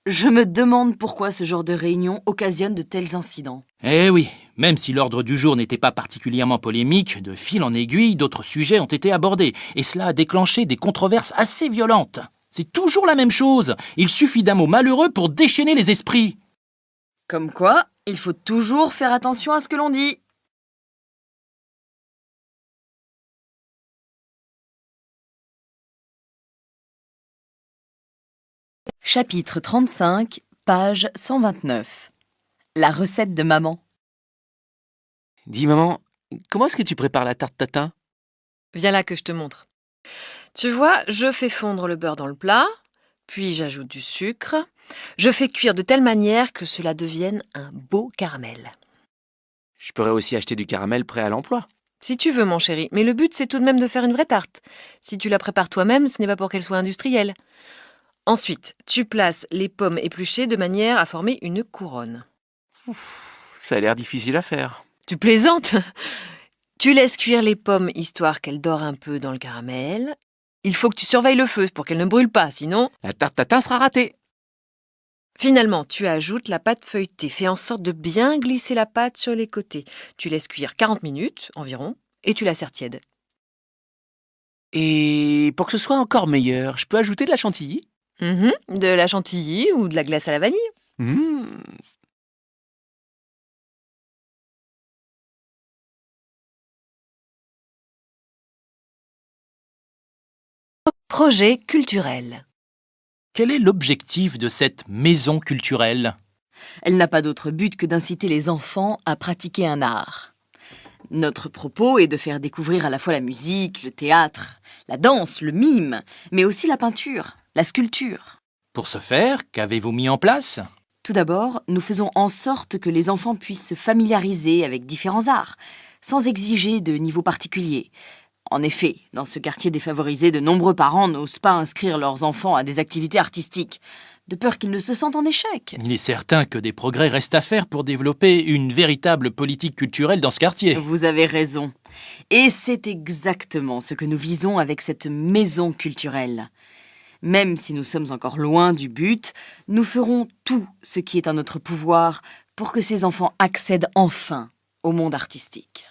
Je me demande pourquoi ce genre de réunion occasionne de tels incidents. Eh oui, même si l'ordre du jour n'était pas particulièrement polémique, de fil en aiguille, d'autres sujets ont été abordés, et cela a déclenché des controverses assez violentes. C'est toujours la même chose. Il suffit d'un mot malheureux pour déchaîner les esprits. Comme quoi, il faut toujours faire attention à ce que l'on dit. Chapitre 35, page 129. La recette de maman. Dis maman, comment est-ce que tu prépares la tarte tatin? Viens là que je te montre. Tu vois, je fais fondre le beurre dans le plat, puis j'ajoute du sucre. Je fais cuire de telle manière que cela devienne un beau caramel. Je pourrais aussi acheter du caramel prêt à l'emploi. Si tu veux, mon chéri, mais le but c'est tout de même de faire une vraie tarte. Si tu la prépares toi-même, ce n'est pas pour qu'elle soit industrielle. Ensuite, tu places les pommes épluchées de manière à former une couronne. Ça a l'air difficile à faire. Tu plaisantes? Tu laisses cuire les pommes histoire qu'elles dorent un peu dans le caramel. Il faut que tu surveilles le feu pour qu'elles ne brûlent pas, sinon... La tarte tatin sera ratée. Finalement, tu ajoutes la pâte feuilletée. Fais en sorte de bien glisser la pâte sur les côtés. Tu laisses cuire 40 minutes environ et tu la sers tiède. Et pour que ce soit encore meilleur, je peux ajouter de la chantilly? De la chantilly ou de la glace à la vanille. Projet culturel. Quel est l'objectif de cette maison culturelle? Elle n'a pas d'autre but que d'inciter les enfants à pratiquer un art. Notre propos est de faire découvrir à la fois la musique, le théâtre, la danse, le mime, mais aussi la peinture, la sculpture. Pour ce faire, qu'avez-vous mis en place? Tout d'abord, nous faisons en sorte que les enfants puissent se familiariser avec différents arts, sans exiger de niveau particulier. En effet, dans ce quartier défavorisé, de nombreux parents n'osent pas inscrire leurs enfants à des activités artistiques, de peur qu'ils ne se sentent en échec. Il est certain que des progrès restent à faire pour développer une véritable politique culturelle dans ce quartier. Vous avez raison. Et c'est exactement ce que nous visons avec cette maison culturelle. Même si nous sommes encore loin du but, nous ferons tout ce qui est en notre pouvoir pour que ces enfants accèdent enfin au monde artistique.